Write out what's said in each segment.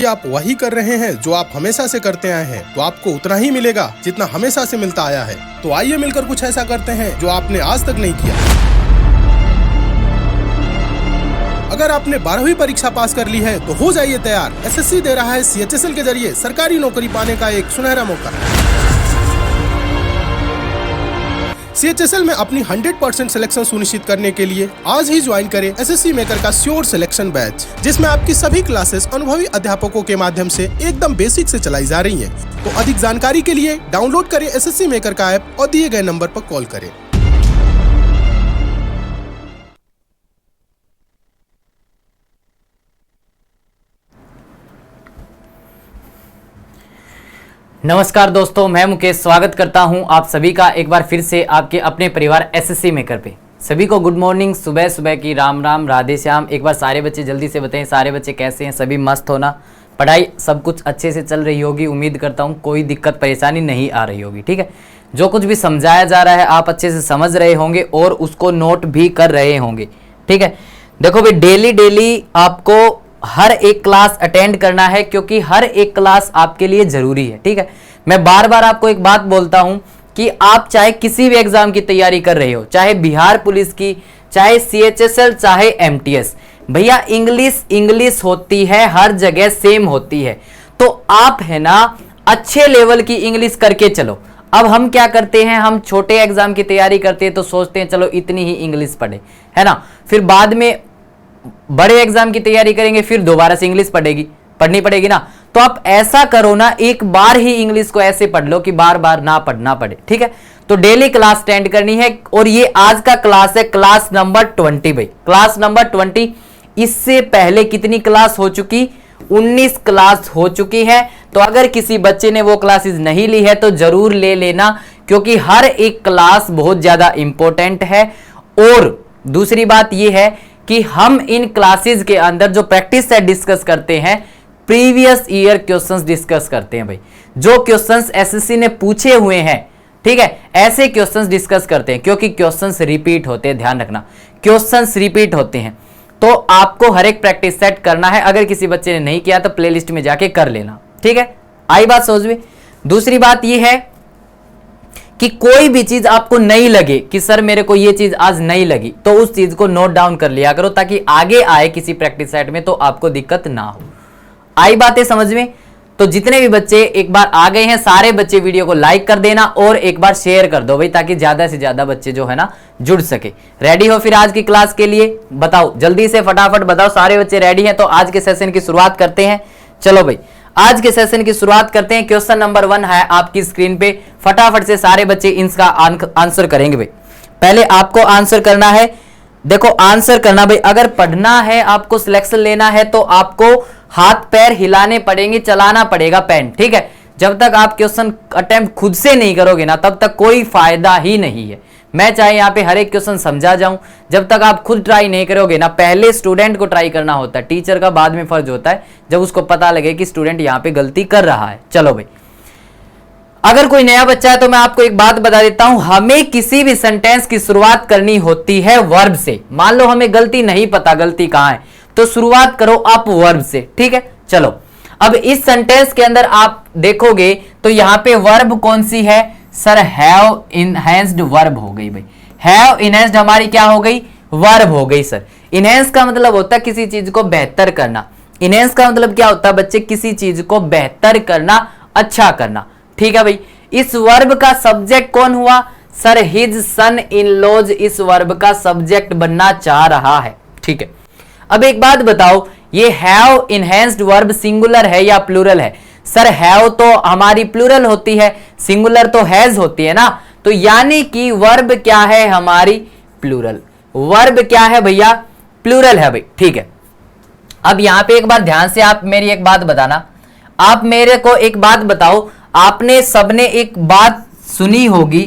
कि आप वही कर रहे हैं जो आप हमेशा से करते आए हैं, तो आपको उतना ही मिलेगा जितना हमेशा से मिलता आया है। तो आइए मिलकर कुछ ऐसा करते हैं जो आपने आज तक नहीं किया। अगर आपने 12वीं परीक्षा पास कर ली है तो हो जाइए तैयार। एसएससी दे रहा है CHSL के जरिए सरकारी नौकरी पाने का एक सुनहरा मौका। CHSL में अपनी 100% सिलेक्शन सुनिश्चित करने के लिए आज ही ज्वाइन करें SSC मेकर का श्योर सिलेक्शन बैच, जिसमें आपकी सभी क्लासेस अनुभवी अध्यापकों के माध्यम से एकदम बेसिक से चलाई जा रही हैं। तो अधिक जानकारी के लिए डाउनलोड करें SSC मेकर का ऐप और दिए गए नंबर पर कॉल करें। नमस्कार दोस्तों, मैं मुकेश स्वागत करता हूं आप सभी का एक बार फिर से आपके अपने परिवार SSC मेकर पे। सभी को गुड मॉर्निंग, सुबह सुबह की राम राम, राधे श्याम। एक बार सारे बच्चे जल्दी से बताएं, सारे बच्चे कैसे हैं? सभी मस्त हो ना? पढ़ाई सब कुछ अच्छे से चल रही होगी, उम्मीद करता हूं कोई दिक्कत परेशानी नहीं आ रही होगी। ठीक है, जो कुछ भी समझाया जा रहा है आप अच्छे से समझ रहे होंगे और उसको नोट भी कर रहे होंगे। ठीक है, देखो भाई, डेली आपको हर एक क्लास अटेंड करना है, क्योंकि हर एक क्लास आपके लिए जरूरी है। ठीक है, मैं बार बार आपको एक बात बोलता हूं कि आप चाहे किसी भी एग्जाम की तैयारी कर रहे हो, चाहे बिहार पुलिस की, चाहे CHSL, चाहे MTS, भैया इंग्लिश होती है, हर जगह सेम होती है। तो आप है ना अच्छे लेवल की इंग्लिश करके चलो। अब हम क्या करते हैं, हम छोटे एग्जाम की तैयारी करते हैं तो सोचते हैं चलो इतनी ही इंग्लिश पढ़े, है ना। फिर बाद में बड़े एग्जाम की तैयारी करेंगे, फिर दोबारा से इंग्लिश पढ़नी पड़ेगी ना। तो आप ऐसा करो ना, एक बार ही इंग्लिश को ऐसे पढ़ लो कि बार बार ना पढ़ना पड़े। ठीक है, तो डेली क्लास अटेंड करनी है। और ये आज का क्लास है क्लास नंबर 20 भाई, क्लास नंबर 20। इससे पहले कितनी क्लास हो चुकी? 19 क्लास हो चुकी है। तो अगर किसी बच्चे ने वो क्लासेस नहीं ली है तो जरूर ले लेना, क्योंकि हर एक क्लास बहुत ज्यादा इंपॉर्टेंट है। और दूसरी बात यह है कि हम इन क्लासेस के अंदर जो प्रैक्टिस सेट डिस्कस करते हैं, प्रीवियस ईयर क्वेश्चंस डिस्कस करते हैं भाई। जो क्वेश्चंस SSC ने पूछे हुए हैं, ठीक है, ऐसे क्वेश्चंस डिस्कस करते हैं, क्योंकि क्वेश्चंस रिपीट होते हैं। ध्यान रखना, क्वेश्चंस रिपीट होते हैं, तो आपको हर एक प्रैक्टिस सेट करना है। अगर किसी बच्चे ने नहीं किया तो प्लेलिस्ट में जाके कर लेना। ठीक है, आई बात समझ में। दूसरी बात यह है कि कोई भी चीज आपको नहीं लगे कि सर मेरे को ये चीज आज नहीं लगी, तो उस चीज को नोट डाउन कर लिया करो, ताकि आगे आए किसी प्रैक्टिस सेट में तो आपको दिक्कत ना हो। आई बातें समझ में? तो जितने भी बच्चे एक बार आ गए हैं, सारे बच्चे वीडियो को लाइक कर देना और एक बार शेयर कर दो भाई, ताकि ज्यादा से ज्यादा बच्चे जो है ना जुड़ सके। रेडी हो फिर आज की क्लास के लिए? बताओ जल्दी से, फटाफट बताओ। सारे बच्चे रेडी हैं तो आज के सेशन की शुरुआत करते हैं। चलो भाई, आज के सेशन की शुरुआत करते हैं। क्वेश्चन नंबर 1 है आपकी स्क्रीन पे, फटाफट से सारे बच्चे इसका आंसर करेंगे भाई। पहले आपको आंसर करना है, देखो आंसर करना भाई। अगर पढ़ना है, आपको सिलेक्शन लेना है, तो आपको हाथ पैर हिलाने पड़ेंगे, चलाना पड़ेगा पेन। ठीक है, जब तक आप क्वेश्चन अटेम्प्ट खुद से नहीं करोगे ना, तब तक कोई फायदा ही नहीं है। मैं चाहे यहाँ पे हर एक क्वेश्चन समझा जाऊं, जब तक आप खुद ट्राई नहीं करोगे ना, पहले स्टूडेंट को ट्राई करना होता है, टीचर का बाद में फर्ज होता है, जब उसको पता लगे कि स्टूडेंट यहाँ पे गलती कर रहा है। चलो भाई, अगर कोई नया बच्चा है तो मैं आपको एक बात बता देता हूं, हमें किसी भी सेंटेंस की शुरुआत करनी होती है वर्ब से। मान लो हमें गलती नहीं पता, गलती कहां है, तो शुरुआत करो आप वर्ब से। ठीक है, चलो अब इस सेंटेंस के अंदर आप देखोगे तो यहां पे वर्ब कौन सी है? सर हैव इनहैंस्ड वर्ब हो गई भाई। हैव इनहैंस्ड हमारी क्या हो गई? वर्ब हो गई। सर इनहैंस का मतलब होता है किसी चीज को बेहतर करना। इनहैंस का मतलब क्या होता है बच्चे? किसी चीज को बेहतर करना, अच्छा करना। ठीक है भाई, इस वर्ब का सब्जेक्ट कौन हुआ? Sir his son in law's इस वर्ब का सब्जेक्ट बनना चाह रहा है। ठीक है, अब एक बात बताओ, ये हैव इनहैंस्ड वर्ब सिंगुलर है या प्लूरल है? सर हैव तो हमारी प्लूरल होती है, सिंगुलर तो हैज होती है ना, तो यानी कि वर्ब क्या है हमारी? प्लूरल। वर्ब क्या है भैया? प्लूरल है भाई। ठीक है, अब यहां पे एक बार ध्यान से आप मेरी एक बात बताना, आप मेरे को एक बात बताओ, आपने सबने एक बात सुनी होगी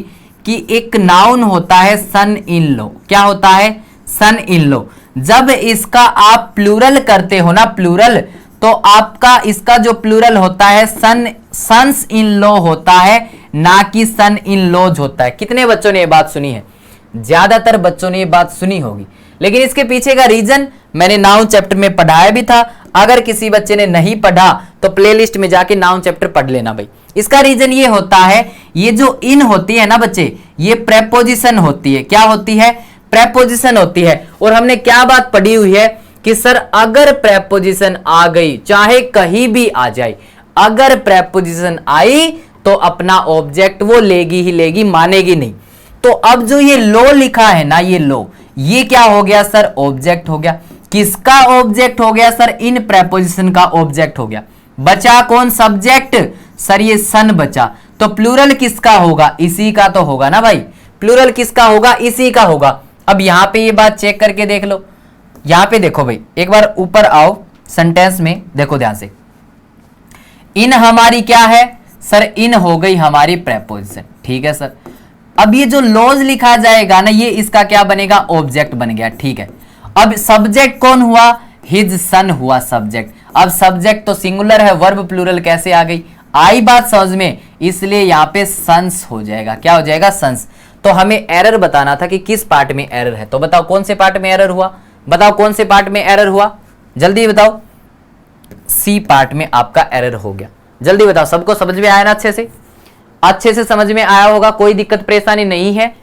कि एक नाउन होता है सन इन लॉ। क्या होता है? सन इन लॉ। जब इसका आप प्लूरल करते हो ना, प्लूरल, तो आपका इसका जो प्लूरल होता है सन्स इन लॉ होता है, ना कि सन इन लॉज होता है। कितने बच्चों ने ये बात सुनी है? ज्यादातर बच्चों ने ये बात सुनी होगी, लेकिन इसके पीछे का रीजन मैंने नाउन चैप्टर में पढ़ाया भी था, अगर किसी बच्चे ने नहीं पढ़ा तो प्लेलिस्ट में जाके नाउन चैप्टर पढ़ लेना भाई। इसका रीजन ये होता है, ये जो इन होती है ना बच्चे, ये प्रेपोजिशन होती है। क्या होती है? प्रेपोजिशन होती है। और हमने क्या बात पढ़ी हुई है कि सर अगर प्रेपोजिशन आ गई, चाहे कहीं भी आ जाए, अगर प्रेपोजिशन आई तो अपना ऑब्जेक्ट वो लेगी ही लेगी, मानेगी नहीं। तो अब जो ये लो लिखा है ना, ये लो, ये क्या हो गया सर? ऑब्जेक्ट हो गया। किसका ऑब्जेक्ट हो गया सर? इन प्रेपोजिशन का ऑब्जेक्ट हो गया। बचा कौन? सब्जेक्ट। सर ये सन बचा, तो प्लूरल किसका होगा? इसी का तो होगा ना भाई। प्लूरल किसका होगा? इसी का होगा। अब यहां पे ये बात चेक करके देख लो। यहां पे देखो भाई, एक बार ऊपर आओ, सेंटेंस में देखो ध्यान से। इन हमारी क्या है सर? इन हो गई हमारी प्रेपोजिशन, ठीक है सर। अब ये जो लॉज लिखा जाएगा ना, ये इसका क्या बनेगा? ऑब्जेक्ट बन गया, ठीक है। अब सब्जेक्ट कौन हुआ? हिज सन हुआ सब्जेक्ट। अब सब्जेक्ट तो सिंगुलर है, वर्ब प्लूरल कैसे आ गई? आई बात समझ में, इसलिए यहां पे सन्स हो जाएगा। क्या हो जाएगा? सन्स। तो हमें एरर बताना था कि किस पार्ट में एरर है, तो बताओ कौन से पार्ट में एरर हुआ? बताओ कौन से पार्ट में एरर हुआ? जल्दी बताओ। सी पार्ट में आपका एरर हो गया। जल्दी बताओ, सबको समझ में आया ना? अच्छे से समझ में आया होगा, कोई दिक्कत परेशानी नहीं है।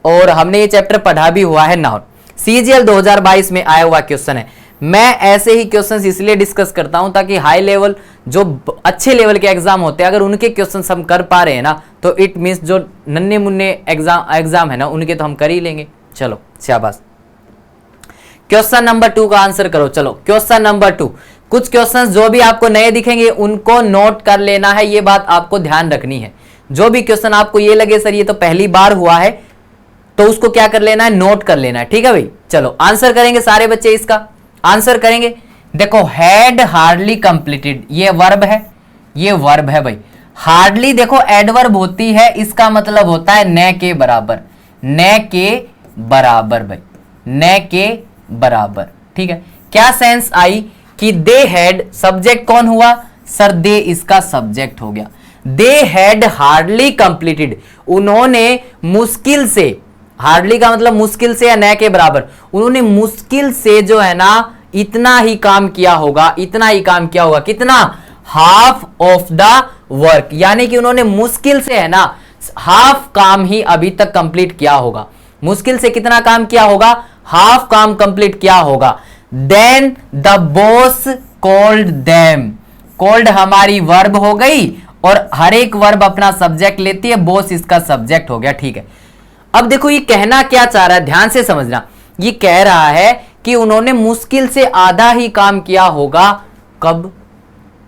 और हमने ये चैप्टर पढ़ा भी हुआ है नाउन। सीजीएल 2022 में आया हुआ क्वेश्चन है। मैं ऐसे ही क्वेश्चंस इसलिए डिस्कस करता हूं ताकि हाई लेवल, जो अच्छे लेवल के एग्जाम होते हैं, अगर उनके क्वेश्चंस हम कर पा रहे हैं ना, तो इट मींस जो नन्हे मुन्ने एग्जाम है ना, उनके तो हम कर ही लेंगे। चलो शाबाश। क्वेश्चन नंबर 2 का आंसर करो। चलो क्वेश्चन नंबर 2। कुछ क्वेश्चंस जो भी आपको नए दिखेंगे उनको नोट कर लेना है, ये बात आपको ध्यान रखनी है। जो भी क्वेश्चन आपको ये लगे सर ये तो पहली बार हुआ है, तो उसको क्या कर लेना है? नोट कर लेना है, ठीक है भाई। चलो आंसर करेंगे सारे बच्चे, इसका आंसर करेंगे। देखो, हैड हार्डली कंप्लीटेड, ये वर्ब है, ये वर्ब है भाई। हार्डली देखो एडवर्ब होती है, इसका मतलब होता है न के बराबर, न के बराबर भाई, न के बराबर, ठीक है। क्या सेंस आई कि दे हैड, सब्जेक्ट कौन हुआ सर? दे इसका सब्जेक्ट हो गया। दे हैड हार्डली कंप्लीटेड, उन्होंने मुश्किल से, हार्डली का मतलब मुश्किल से या न के बराबर, उन्होंने मुश्किल से जो है ना इतना ही काम किया होगा, इतना ही काम किया होगा। कितना? हाफ ऑफ द वर्क, यानी कि उन्होंने मुश्किल से है ना हाफ काम ही अभी तक कंप्लीट किया होगा। मुश्किल से कितना काम किया होगा? हाफ काम कंप्लीट किया होगा। Then the boss called them, called हमारी वर्ब हो गई और हर एक वर्ब अपना सब्जेक्ट लेती है, बॉस इसका सब्जेक्ट हो गया, ठीक है। अब देखो ये कहना क्या चाह रहा है, ध्यान से समझना। ये कह रहा है कि उन्होंने मुश्किल से आधा ही काम किया होगा। कब?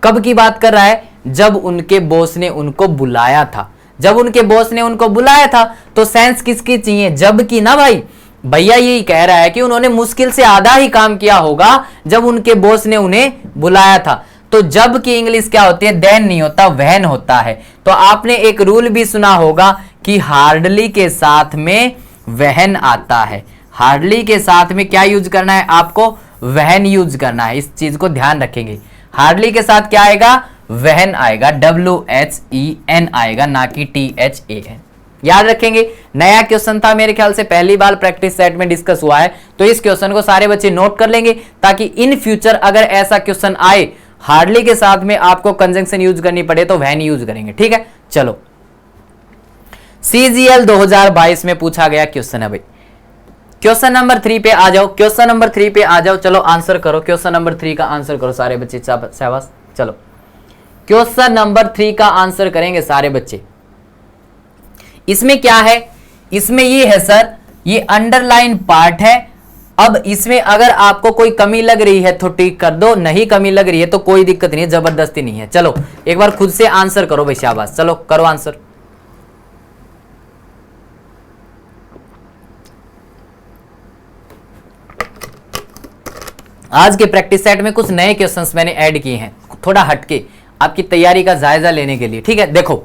कब की बात कर रहा है? जब उनके बॉस ने उनको बुलाया था। जब उनके बॉस ने उनको बुलाया था, तो सेंस किसकी चाहिए? जब की ना भाई। भैया यही कह रहा है कि उन्होंने मुश्किल से आधा ही काम किया होगा जब उनके बॉस ने उन्हें बुलाया था। तो जब की इंग्लिश क्या होती है? देन नहीं होता, वहन होता है। तो आपने एक रूल भी सुना होगा कि हार्डली के साथ में वहन आता है। हार्डली के साथ में क्या यूज करना है आपको? वहन यूज करना है। इस चीज को ध्यान रखेंगे। हार्डली के साथ क्या आएगा? वहन आएगा, WHEN आएगा, ना कि THAN। याद रखेंगे। नया क्वेश्चन था, मेरे ख्याल से पहली बार प्रैक्टिस सेट में डिस्कस हुआ है, तो इस क्वेश्चन को सारे बच्चे नोट कर लेंगे ताकि इन फ्यूचर अगर ऐसा क्वेश्चन आए हार्डली के साथ में आपको कंजंक्शन यूज करनी पड़े तो वहन यूज करेंगे, ठीक है। चलो CGL 2022 में पूछा गया क्वेश्चन है भाई। क्वेश्चन नंबर 3 पे आ जाओ, क्वेश्चन नंबर 3 पे आ जाओ। चलो आंसर करो, क्वेश्चन नंबर 3 का आंसर करो सारे बच्चे, शाबाश। चलो क्वेश्चन नंबर 3 का आंसर करेंगे सारे बच्चे। इसमें क्या है? इसमें ये है सर, ये अंडरलाइन पार्ट है। अब इसमें अगर आपको कोई कमी लग रही है तो ठीक कर दो, नहीं कमी लग रही है तो कोई दिक्कत नहीं है, जबरदस्ती नहीं है। चलो एक बार खुद से आंसर करो भाई, शाबाश। चलो करो आंसर। आज के प्रैक्टिस सेट में कुछ नए क्वेश्चंस मैंने ऐड किए हैं, थोड़ा हटके, आपकी तैयारी का जायजा लेने के लिए, ठीक है। देखो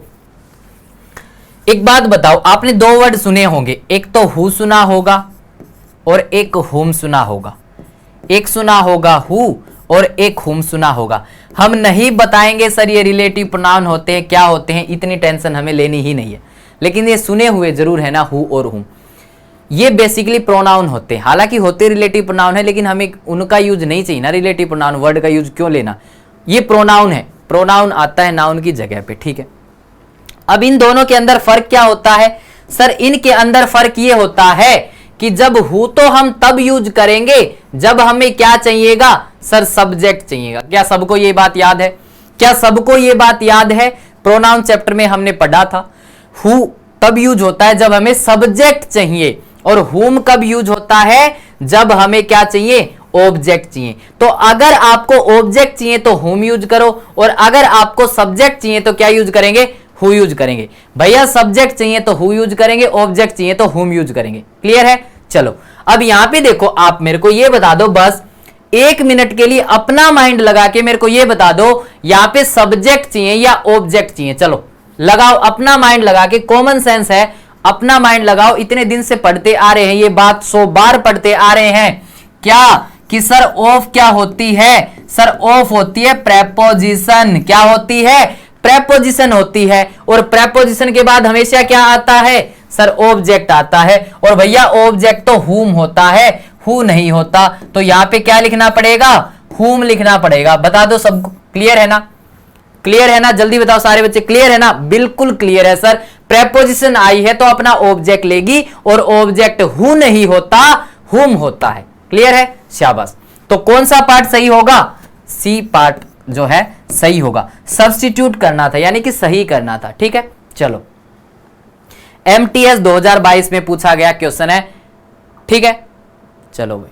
एक बात बताओ, आपने 2 वर्ड सुने होंगे, एक तो हु सुना होगा और एक हुम सुना होगा। एक सुना होगा हु और एक हुम सुना होगा। हम नहीं बताएंगे सर ये रिलेटिव प्रोनाउन होते हैं, क्या होते हैं, इतनी टेंशन हमें लेनी ही नहीं है, लेकिन ये सुने हुए जरूर है ना हु और हुम। ये बेसिकली प्रोनाउन होते हैं, हालांकि होते रिलेटिव प्रोनाउन है, लेकिन हमें उनका यूज नहीं चाहिए ना, रिलेटिव प्रोनाउन वर्ड का यूज क्यों लेना। ये प्रोनाउन है, प्रोनाउन आता है नाउन की जगह पे, ठीक है। अब इन दोनों के अंदर फर्क क्या होता है सर? इनके अंदर फर्क ये होता है कि जब हु तो हम तब यूज करेंगे जब हमें क्या चाहिएगा सर? सब्जेक्ट चाहिएगा। क्या सबको ये बात याद है? क्या सबको ये बात याद है? प्रोनाउन चैप्टर में हमने पढ़ा था हु तब यूज होता है जब हमें सब्जेक्ट चाहिए, और हुम कब यूज होता है? जब हमें क्या चाहिए? ऑब्जेक्ट चाहिए। तो अगर आपको ऑब्जेक्ट चाहिए तो हुम यूज करो, और अगर आपको सब्जेक्ट चाहिए तो क्या यूज करेंगे? हु यूज करेंगे। भैया सब्जेक्ट चाहिए तो हु यूज करेंगे, ऑब्जेक्ट चाहिए तो हुम यूज करेंगे। क्लियर है? चलो अब यहां पे देखो, आप मेरे को ये बता दो, बस 1 मिनट के लिए अपना माइंड लगा के मेरे को ये बता दो, यहां पे सब्जेक्ट चाहिए या ऑब्जेक्ट चाहिए? चलो लगाओ अपना माइंड लगा के, कॉमन सेंस है, अपना माइंड लगाओ। इतने दिन से पढ़ते आ रहे हैं, ये बात 100 बार पढ़ते आ रहे हैं क्या कि सर ऑफ क्या होती है? सर ऑफ होती है प्रेपोजिशन। क्या होती है? प्रेपोजिशन होती है। और प्रेपोजिशन के बाद हमेशा क्या आता है सर? ऑब्जेक्ट आता है। और भैया ऑब्जेक्ट तो हुम होता है, हु नहीं होता। तो यहां पे क्या लिखना पड़ेगा? हुम लिखना पड़ेगा। बता दो सबको, क्लियर है ना? क्लियर है ना? जल्दी बताओ सारे बच्चे, क्लियर है ना? बिल्कुल क्लियर है सर। प्रेपोजिशन आई है तो अपना ऑब्जेक्ट लेगी, और ऑब्जेक्ट हु नहीं होता, हुम होता है। क्लियर है? शाबाश। तो कौन सा पार्ट सही होगा? सी पार्ट जो है सही होगा। सब्स्टिट्यूट करना था, यानी कि सही करना था। ठीक है, चलो MTS 2022 में पूछा गया क्वेश्चन है। ठीक है, चलो भाई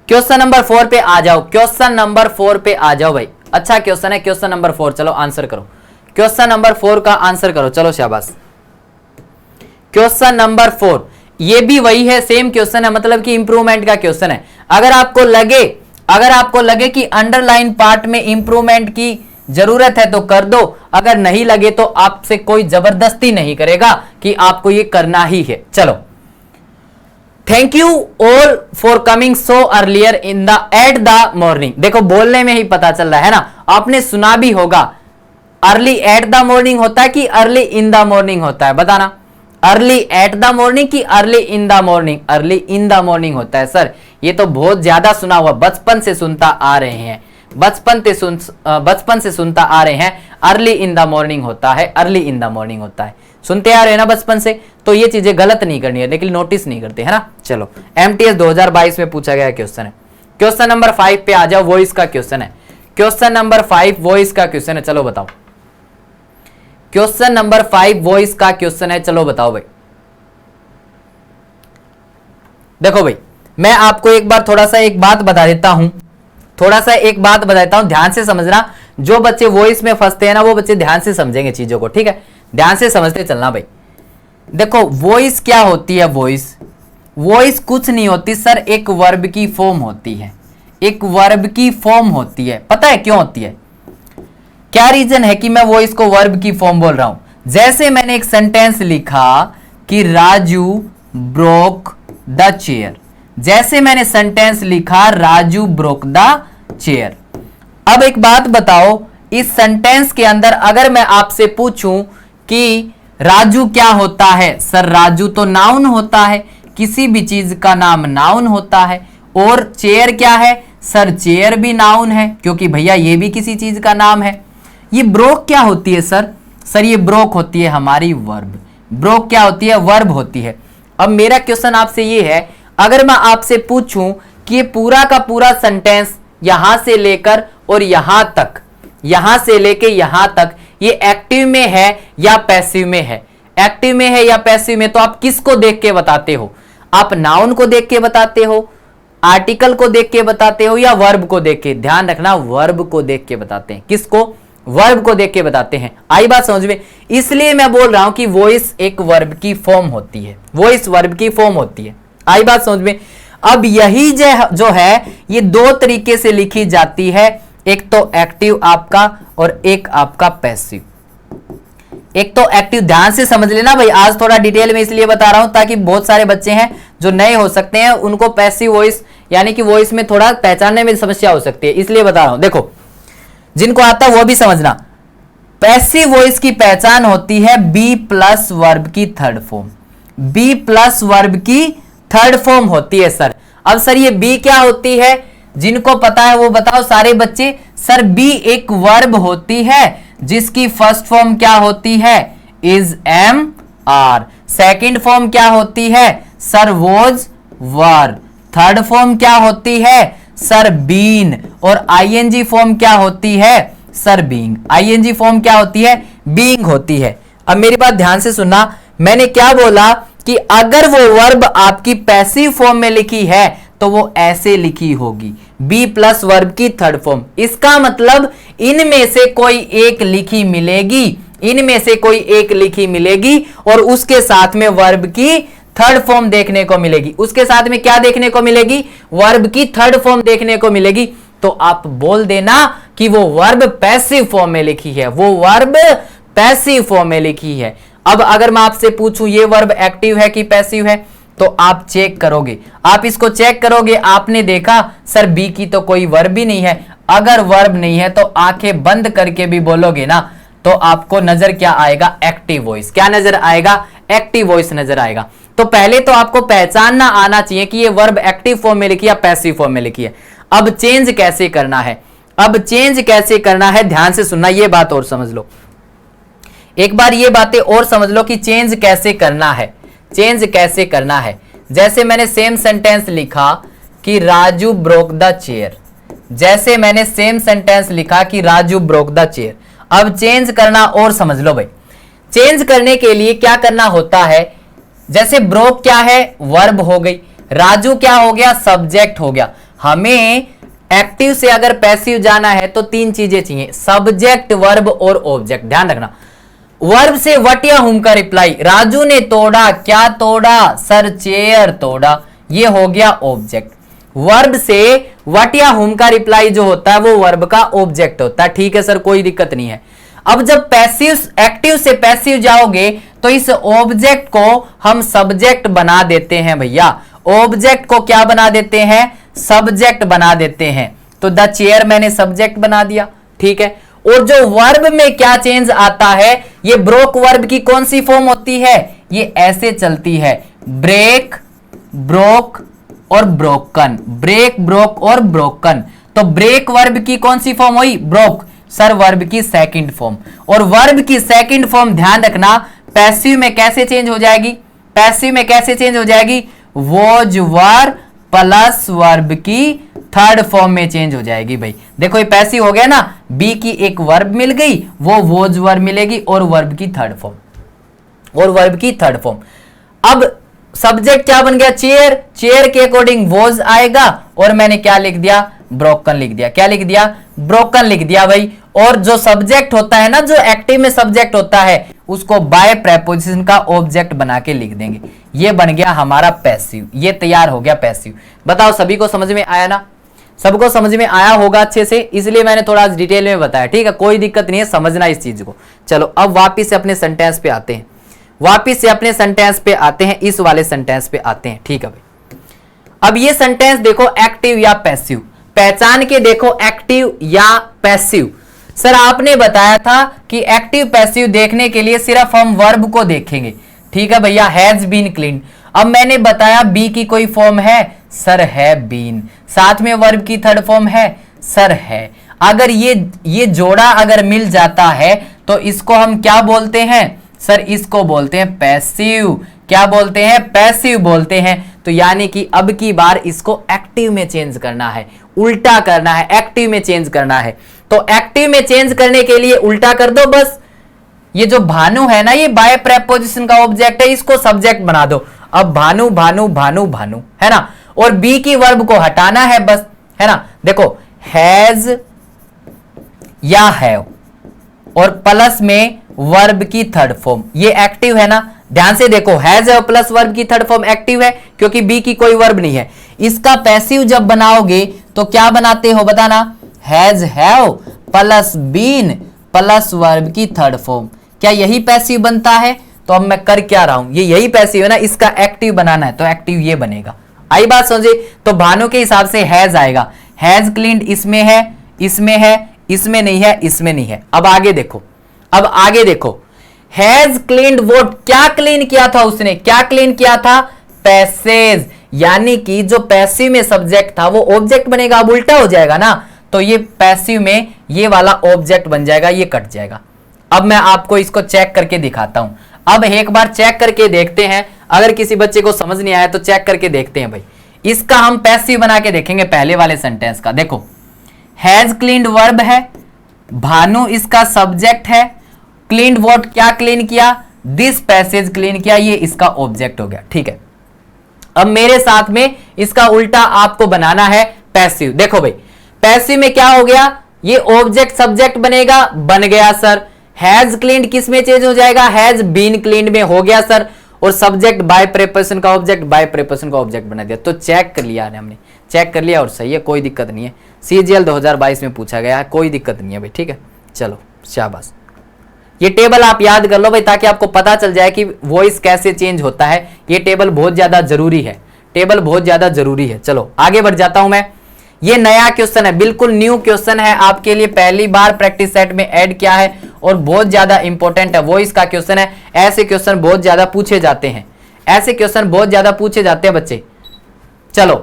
क्वेश्चन नंबर 4 पे आ जाओ। क्वेश्चन नंबर 4 पे आ जाओ भाई। अच्छा क्वेश्चन है क्वेश्चन नंबर 4। चलो आंसर करो, क्वेश्चन नंबर 4 का आंसर करो। चलो शाबाश। क्वेश्चन नंबर 4 ये भी वही है, सेम क्वेश्चन है, मतलब कि इंप्रूवमेंट का क्वेश्चन है। अगर आपको लगे कि अंडरलाइन पार्ट में इंप्रूवमेंट की जरूरत है तो कर दो, अगर नहीं लगे तो आपसे कोई जबरदस्ती नहीं करेगा कि आपको ये करना ही है। चलो, thank you all for coming so earlier in the at the morning. देखो बोलने में ही पता चल रहा है ना, आपने सुना भी होगा। अर्ली एट द मॉर्निंग होता है कि अर्ली इन द मॉर्निंग होता है? बताना, अर्ली एट द मॉर्निंग कि early in the morning? Early in the morning होता है सर। ये तो बहुत ज्यादा सुना हुआ, बचपन से सुनता आ रहे हैं, बचपन से सुनता आ रहे हैं। अर्ली इन द मॉर्निंग होता है, अर्ली इन द मॉर्निंग होता है, सुनते आ रहे हैं ना बचपन से। तो ये चीजें गलत नहीं करनी है, लेकिन नोटिस नहीं करते है ना। चलो MTS 2022 में पूछा गया क्वेश्चन है। क्वेश्चन नंबर 5 पे आ जाओ। वॉइस का क्वेश्चन है। क्वेश्चन नंबर 5 वॉइस का क्वेश्चन है। चलो बताओ, क्वेश्चन नंबर 5 वॉइस का क्वेश्चन है। चलो बताओ भाई। देखो भाई, मैं आपको एक बार थोड़ा सा एक बात बता देता हूं, ध्यान से समझना। जो बच्चे वॉइस में फंसते हैं ना, वो बच्चे ध्यान से समझेंगे चीजों को। ठीक है, ध्यान से समझते चलना भाई। देखो वॉइस क्या होती है? वॉइस कुछ नहीं होती सर, एक वर्ब की फॉर्म होती है। एक वर्ब की फॉर्म होती है। पता है क्यों होती है? क्या रीजन है कि मैं वॉइस को वर्ब की फॉर्म बोल रहा हूं? जैसे मैंने एक सेंटेंस लिखा कि राजू ब्रोक द चेयर। जैसे मैंने सेंटेंस लिखा राजू ब्रोक द चेयर। अब एक बात बताओ, इस सेंटेंस के अंदर अगर मैं आपसे पूछूं कि राजू क्या होता है? सर राजू तो नाउन होता है, किसी भी चीज का नाम नाउन होता है। और चेयर क्या है? सर चेयर भी नाउन है, क्योंकि भैया ये भी किसी चीज का नाम है। ये ब्रोक क्या होती है सर? सर ये ब्रोक होती है हमारी वर्ब। ब्रोक क्या होती है? वर्ब होती है। अब मेरा क्वेश्चन आपसे ये है, अगर मैं आपसे पूछूं कि ये पूरा का पूरा सेंटेंस यहां से लेकर और यहां तक, यहां से लेके यहां तक, ये एक्टिव में है या पैसिव में है? एक्टिव में है या पैसिव में? तो आप किसको देख के बताते हो? आप नाउन को देख के बताते हो, आर्टिकल को देख के बताते हो, या वर्ब को देख के? ध्यान रखना, वर्ब को देख के बताते हैं। किसको? वर्ब को देख के बताते हैं। आई बात समझ में? इसलिए मैं बोल रहा हूं कि वॉइस एक वर्ब की फॉर्म होती है। वॉइस वर्ब की फॉर्म होती है। आई बात समझ में? अब यही जो है ये दो तरीके से लिखी जाती है, एक तो एक्टिव आपका और एक आपका पैसिव। एक तो एक्टिव, ध्यान से समझ लेना भाई, आज थोड़ा डिटेल में इसलिए बता रहा हूं ताकि बहुत सारे बच्चे हैं जो नए हो सकते हैं, उनको पैसिव वॉइस यानी कि वॉइस में थोड़ा पहचानने में समस्या हो सकती है, इसलिए बता रहा हूं। देखो जिनको आता है वो भी समझना। पैसिव वॉइस की पहचान होती है बी प्लस वर्ब की third form. Be plus verb की थर्ड फॉर्म होती है सर। अब सर ये बी क्या होती है, जिनको पता है वो बताओ सारे बच्चे। सर बी एक वर्ब होती है जिसकी फर्स्ट फॉर्म क्या होती है, is am are. Second form क्या होती है sir, was were. Third form क्या होती है सर, बीन। और आईएनजी फॉर्म क्या होती है सर, बीइंग। आईएनजी फॉर्म क्या होती है, बीइंग होती है। अब मेरी बात ध्यान से सुनना, मैंने क्या बोला कि अगर वो वर्ब आपकी पैसिव फॉर्म में लिखी है तो वो ऐसे लिखी होगी, बी प्लस वर्ब की थर्ड फॉर्म। इसका मतलब इनमें से कोई एक लिखी मिलेगी, इनमें से कोई एक लिखी मिलेगी और उसके साथ में वर्ब की थर्ड फॉर्म देखने को मिलेगी। उसके साथ में क्या देखने को मिलेगी, वर्ब की थर्ड फॉर्म देखने को मिलेगी। तो आप बोल देना कि वो वर्ब पैसिव फॉर्म में लिखी है, वो वर्ब पैसिव फॉर्म में लिखी है। अब अगर मैं आपसे पूछूं ये वर्ब एक्टिव है कि पैसिव है, तो आप चेक करोगे, आप इसको चेक करोगे। आपने देखा सर बी की तो कोई वर्ब ही नहीं है। अगर वर्ब नहीं है तो आंखें बंद करके भी बोलोगे ना तो आपको नजर क्या आएगा, एक्टिव वॉइस। क्या नजर आएगा, एक्टिव वॉइस नजर आएगा। तो पहले तो आपको पहचानना आना चाहिए कि ये वर्ब एक्टिव फॉर्म में लिखी है, पैसिव फॉर्म में लिखी है। अब चेंज कैसे करना है, अब चेंज कैसे करना है, ध्यान से सुनना, ये बात और समझ लो। एक बार ये बातें और समझ लो कि चेंज कैसे करना है, चेंज कैसे करना है। जैसे मैंने सेम सेंटेंस लिखा कि राजू ब्रोक द चेयर, जैसे मैंने सेम सेंटेंस लिखा कि राजू ब्रोक द चेयर। अब चेंज करना और समझ लो भाई। चेंज करने के लिए क्या करना होता है, जैसे ब्रोक क्या है, वर्ब हो गई, राजू क्या हो गया, सब्जेक्ट हो गया। हमें एक्टिव से अगर पैसिव जाना है तो तीन चीजें चाहिए, सब्जेक्ट, वर्ब और ऑब्जेक्ट। ध्यान रखना, वर्ब से व्हाट या हुम का रिप्लाई, राजू ने तोड़ा, क्या तोड़ा सर, चेयर तोड़ा, ये हो गया ऑब्जेक्ट। वर्ब से व्हाट या हुम का रिप्लाई जो होता है वो वर्ब का ऑब्जेक्ट होता है। ठीक है सर, कोई दिक्कत नहीं है। अब जब पैसिव, एक्टिव से पैसिव जाओगे तो इस ऑब्जेक्ट को हम सब्जेक्ट बना देते हैं भैया। ऑब्जेक्ट को क्या बना देते हैं, सब्जेक्ट बना देते हैं। तो द चेयर मैंने सब्जेक्ट बना दिया, ठीक है। और जो वर्ब में क्या चेंज आता है, ये ब्रोक वर्ब की कौन सी फॉर्म होती है, ये ऐसे चलती है, ब्रेक, ब्रोक और ब्रोकन, ब्रेक, ब्रोक और ब्रोकन। तो ब्रेक वर्ब की कौन सी फॉर्म हुई, ब्रोक, सर वर्ब की सेकंड फॉर्म। और वर्ब की सेकंड फॉर्म ध्यान रखना पैसिव में कैसे चेंज हो जाएगी, पैसिव में कैसे चेंज हो जाएगी, वॉज वर प्लस वर्ब की थर्ड फॉर्म में चेंज हो जाएगी। भाई देखो ये पैसिव हो गया ना, बी की एक वर्ब मिल गई, वो वॉज वर्ब मिलेगी और वर्ब की थर्ड फॉर्म, और वर्ब की थर्ड फॉर्म। अब सब्जेक्ट क्या बन गया, चेयर, चेयर के अकॉर्डिंग वॉज आएगा और मैंने क्या लिख दिया, ब्रोकन लिख दिया। क्या लिख दिया, ब्रोकन लिख दिया भाई। और जो सब्जेक्ट होता है ना, जो एक्टिव में सब्जेक्ट होता है, उसको बाय प्रेपोजिशन का ऑब्जेक्ट बना के लिख देंगे। ये बन गया हमारा पैसिव, ये तैयार हो गया पैसिव। बताओ सभी को समझ में आया ना, सबको समझ में आया होगा अच्छे से, इसलिए मैंने थोड़ा डिटेल में बताया। ठीक है, कोई दिक्कत नहीं है, समझना इस चीज को। चलो अब वापिस से अपने सेंटेंस पे आते हैं, वापिस से अपने सेंटेंस पे आते हैं, इस वाले सेंटेंस पे आते हैं। ठीक है भाई, अब ये सेंटेंस देखो एक्टिव या पैसिव, पहचान के देखो एक्टिव या पैसिव। सर आपने बताया था कि एक्टिव पैसिव देखने के लिए सिर्फ हम वर्ब को देखेंगे। ठीक है भैया, हैज बीन क्लीन्ड। अब मैंने बताया बी की कोई फॉर्म है, सर है बीन, साथ में वर्ब की थर्ड फॉर्म है, सर है। अगर ये जोड़ा अगर मिल जाता है तो इसको हम क्या बोलते हैं, सर इसको बोलते हैं पैसिव। क्या बोलते हैं, पैसिव बोलते हैं। तो यानी कि अब की बार इसको एक्टिव में चेंज करना है, उल्टा करना है, एक्टिव में चेंज करना है। तो एक्टिव में चेंज करने के लिए उल्टा कर दो बस। ये जो भानु है ना, ये बाय प्रेपोजिशन का ऑब्जेक्ट है, इसको सब्जेक्ट बना दो। अब भानु भानु भानु भानु है ना, और बी की वर्ब को हटाना है बस, है ना। देखो हैज या हैव और प्लस में वर्ब की थर्ड फॉर्म, ये एक्टिव है ना। ध्यान से देखो, हैज हैव प्लस वर्ब की थर्ड फॉर्म एक्टिव है क्योंकि बी की कोई वर्ब नहीं है। इसका पैसिव जब बनाओगे तो क्या बनाते हो बताना, has have plus been plus verb की थर्ड फॉर्म। क्या यही पैसिव बनता है? तो अब मैं कर क्या रहा हूं, ये यही पैसिव है ना, इसका एक्टिव बनाना है तो एक्टिव ये बनेगा। आई बात समझे? तो भानु के हिसाब से हैज आएगा, हैज क्लीन्ड इसमें है, इसमें है, इसमें नहीं है, इसमें नहीं है। अब आगे देखो, अब आगे देखो, हैज क्लीन्ड व्हाट, क्या क्लीन किया था उसने, क्या क्लीन किया था, पैसेज। यानी कि जो पैसिव में सब्जेक्ट था वो ऑब्जेक्ट बनेगा, अब उल्टा हो जाएगा ना, तो ये पैसिव में ये वाला ऑब्जेक्ट बन जाएगा, ये कट जाएगा। अब मैं आपको इसको चेक करके दिखाता हूं। अब एक बार चेक करके देखते हैं, अगर किसी बच्चे को समझ नहीं आया तो चेक करके देखते हैं भाई। इसका हम पैसिव बना के देखेंगे पहले वाले सेंटेंस का। देखो हैज क्लीन्ड वर्ब है, भानु इसका सब्जेक्ट है, क्लीन्ड व्हाट क्या क्लीन किया, दिस पैसेज क्लीन किया, ये इसका ऑब्जेक्ट हो गया। ठीक है, अब मेरे साथ में इसका उल्टा आपको बनाना है पैसिव। देखो भाई पैसिव में क्या हो गया, ये ऑब्जेक्ट सब्जेक्ट बनेगा, बन गया सर। हैज क्लीन्ड किस में चेंज हो जाएगा, हैज बीन क्लीन्ड में हो गया सर। और सब्जेक्ट बाय प्रीपोजिशन का ऑब्जेक्ट, बाय प्रीपोजिशन का ऑब्जेक्ट बना दिया। तो चेक कर लिया हमने, चेक कर लिया और सही है, कोई दिक्कत नहीं है। CGL 2022 में पूछा गया है, कोई दिक्कत नहीं है भाई। ठीक है, चलो शाबाश। ये टेबल आप याद कर लो भाई, ताकि आपको पता चल जाए कि वॉइस कैसे चेंज होता है। ये टेबल बहुत ज्यादा जरूरी है, टेबल बहुत ज्यादा जरूरी है। चलो आगे बढ़ जाता हूं मैं। ये नया क्वेश्चन है, बिल्कुल न्यू क्वेश्चन है आपके लिए, पहली बार प्रैक्टिस सेट में ऐड किया है और बहुत ज्यादा इंपॉर्टेंट है। वॉइस का क्वेश्चन है, ऐसे क्वेश्चन बहुत ज्यादा पूछे जाते हैं, ऐसे क्वेश्चन बहुत ज्यादा पूछे जाते हैं बच्चे। चलो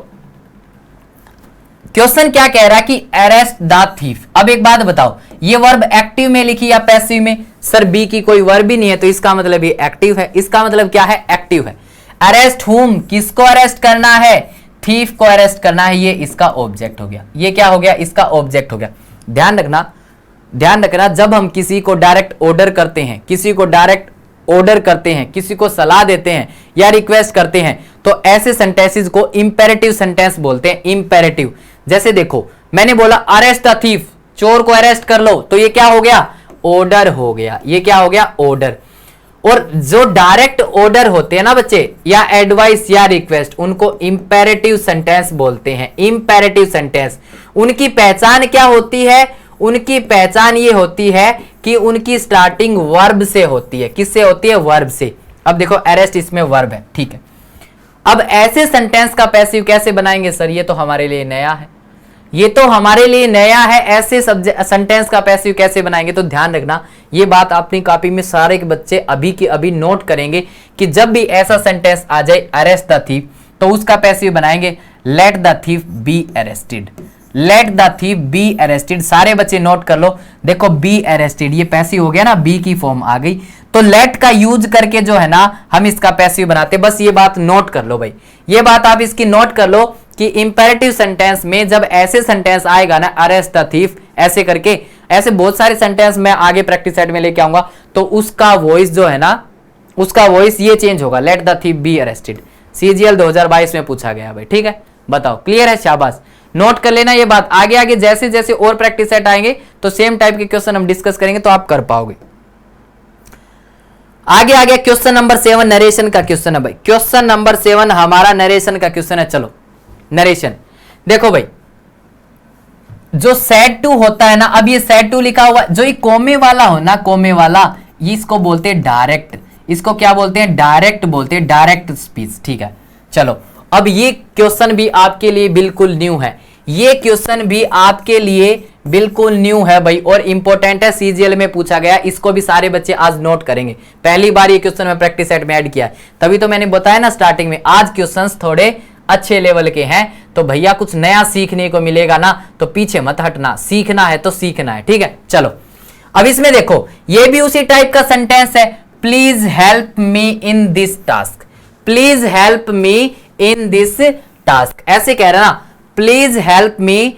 क्वेश्चन क्या कह रहा है कि अरेस्ट द थीफ। अब एक बात बताओ, ये वर्ब एक्टिव में लिखी या पैसिव में, सर बी की कोई वर्ब ही नहीं है तो इसका मतलब ये एक्टिव है। इसका मतलब क्या है, एक्टिव है। अरेस्ट हुम, किसको अरेस्ट करना है, थीफ को अरेस्ट करना है, ये इसका ऑब्जेक्ट हो गया। ये क्या हो गया, इसका ऑब्जेक्ट हो गया। ध्यान रखना, ध्यान रखना, जब हम किसी को डायरेक्ट ऑर्डर करते हैं, किसी को डायरेक्ट ऑर्डर करते हैं, किसी को सलाह देते हैं या रिक्वेस्ट करते हैं, तो ऐसे सेंटेंसेस को इंपेरेटिव सेंटेंस बोलते हैं। इंपेरेटिव, जैसे देखो मैंने बोला अरेस्ट द थीफ, चोर को अरेस्ट कर लो, तो ये क्या हो गया, ऑर्डर हो गया। ये क्या हो गया, ऑर्डर। और जो डायरेक्ट ऑर्डर होते हैं ना बच्चे, या एडवाइस या रिक्वेस्ट, उनको इंपेरेटिव सेंटेंस बोलते हैं। इंपेरेटिव सेंटेंस, उनकी पहचान क्या होती है, उनकी पहचान ये होती है कि उनकी स्टार्टिंग वर्ब से होती है। किससे होती है, वर्ब से। अब देखो अरेस्ट इसमें वर्ब है, ठीक है। अब ऐसे सेंटेंस का पैसिव कैसे बनाएंगे सर, ये तो हमारे लिए नया है, ये तो हमारे लिए नया है। ऐसे सेंटेंस का पैसिव कैसे बनाएंगे, तो ध्यान रखना, ये बात अपनी कॉपी में सारे के बच्चे अभी के अभी नोट करेंगे कि जब भी ऐसा सेंटेंस आ जाए अरेस्ट द थीफ, तो उसका पैसिव बनाएंगे let the thief be arrested. Let the thief be arrested, सारे बच्चे नोट कर लो। देखो बी अरेस्टेड, ये पैसिव हो गया ना, बी की फॉर्म आ गई, तो लेट का यूज करके जो है ना हम इसका पैसिव बनाते। बस ये बात नोट कर लो भाई, ये बात आप इसकी नोट कर लो कि इंपेरेटिव सेंटेंस में जब ऐसे सेंटेंस आएगा ना, अरेस्ट द थीफ ऐसे करके, ऐसे बहुत सारे सेंटेंस मैं आगे प्रैक्टिस सेट में लेके आऊंगा, तो उसका वॉइस जो है ना, उसका वॉइस ये चेंज होगा, let the thief be arrested. CGL 2022 में पूछा गया भाई। ठीक है, बताओ क्लियर है, शाबाश। नोट कर लेना ये बात, आगे आगे जैसे जैसे और प्रैक्टिस सेट आएंगे तो सेम टाइप के क्वेश्चन हम डिस्कस करेंगे, तो आप कर पाओगे। आगे आगे क्वेश्चन नंबर 7 नरेशन का क्वेश्चन है भाई। क्वेश्चन नंबर 7 हमारा नरेशन का क्वेश्चन है। चलो नरेशन देखो भाई, जो सेड टू होता है ना, अब ये सेड टू लिखा हुआ, जो ये कोमे वाला हो ना, कोमे वाला, ये इसको बोलते हैं डायरेक्ट। इसको क्या बोलते हैं, डायरेक्ट बोलते हैं, डायरेक्ट स्पीच। ठीक है, चलो अब ये क्वेश्चन भी आपके लिए बिल्कुल न्यू है, ये क्वेश्चन भी आपके लिए बिल्कुल न्यू है भाई, और इंपॉर्टेंट है, CGL में पूछा गया। इसको भी सारे बच्चे आज नोट करेंगे, पहली बार ये क्वेश्चन मैं प्रैक्टिस सेट में ऐड किया है, तभी तो मैंने बताया ना स्टार्टिंग में, आज क्वेश्चंस थोड़े अच्छे लेवल के हैं, तो भैया कुछ नया सीखने को मिलेगा ना, तो पीछे मत हटना, सीखना है तो सीखना है। ठीक है, चलो अब इसमें देखो, ये भी उसी टाइप का सेंटेंस है, please help me in this task. Please help me in this task, ऐसे कह रहा ना, please help me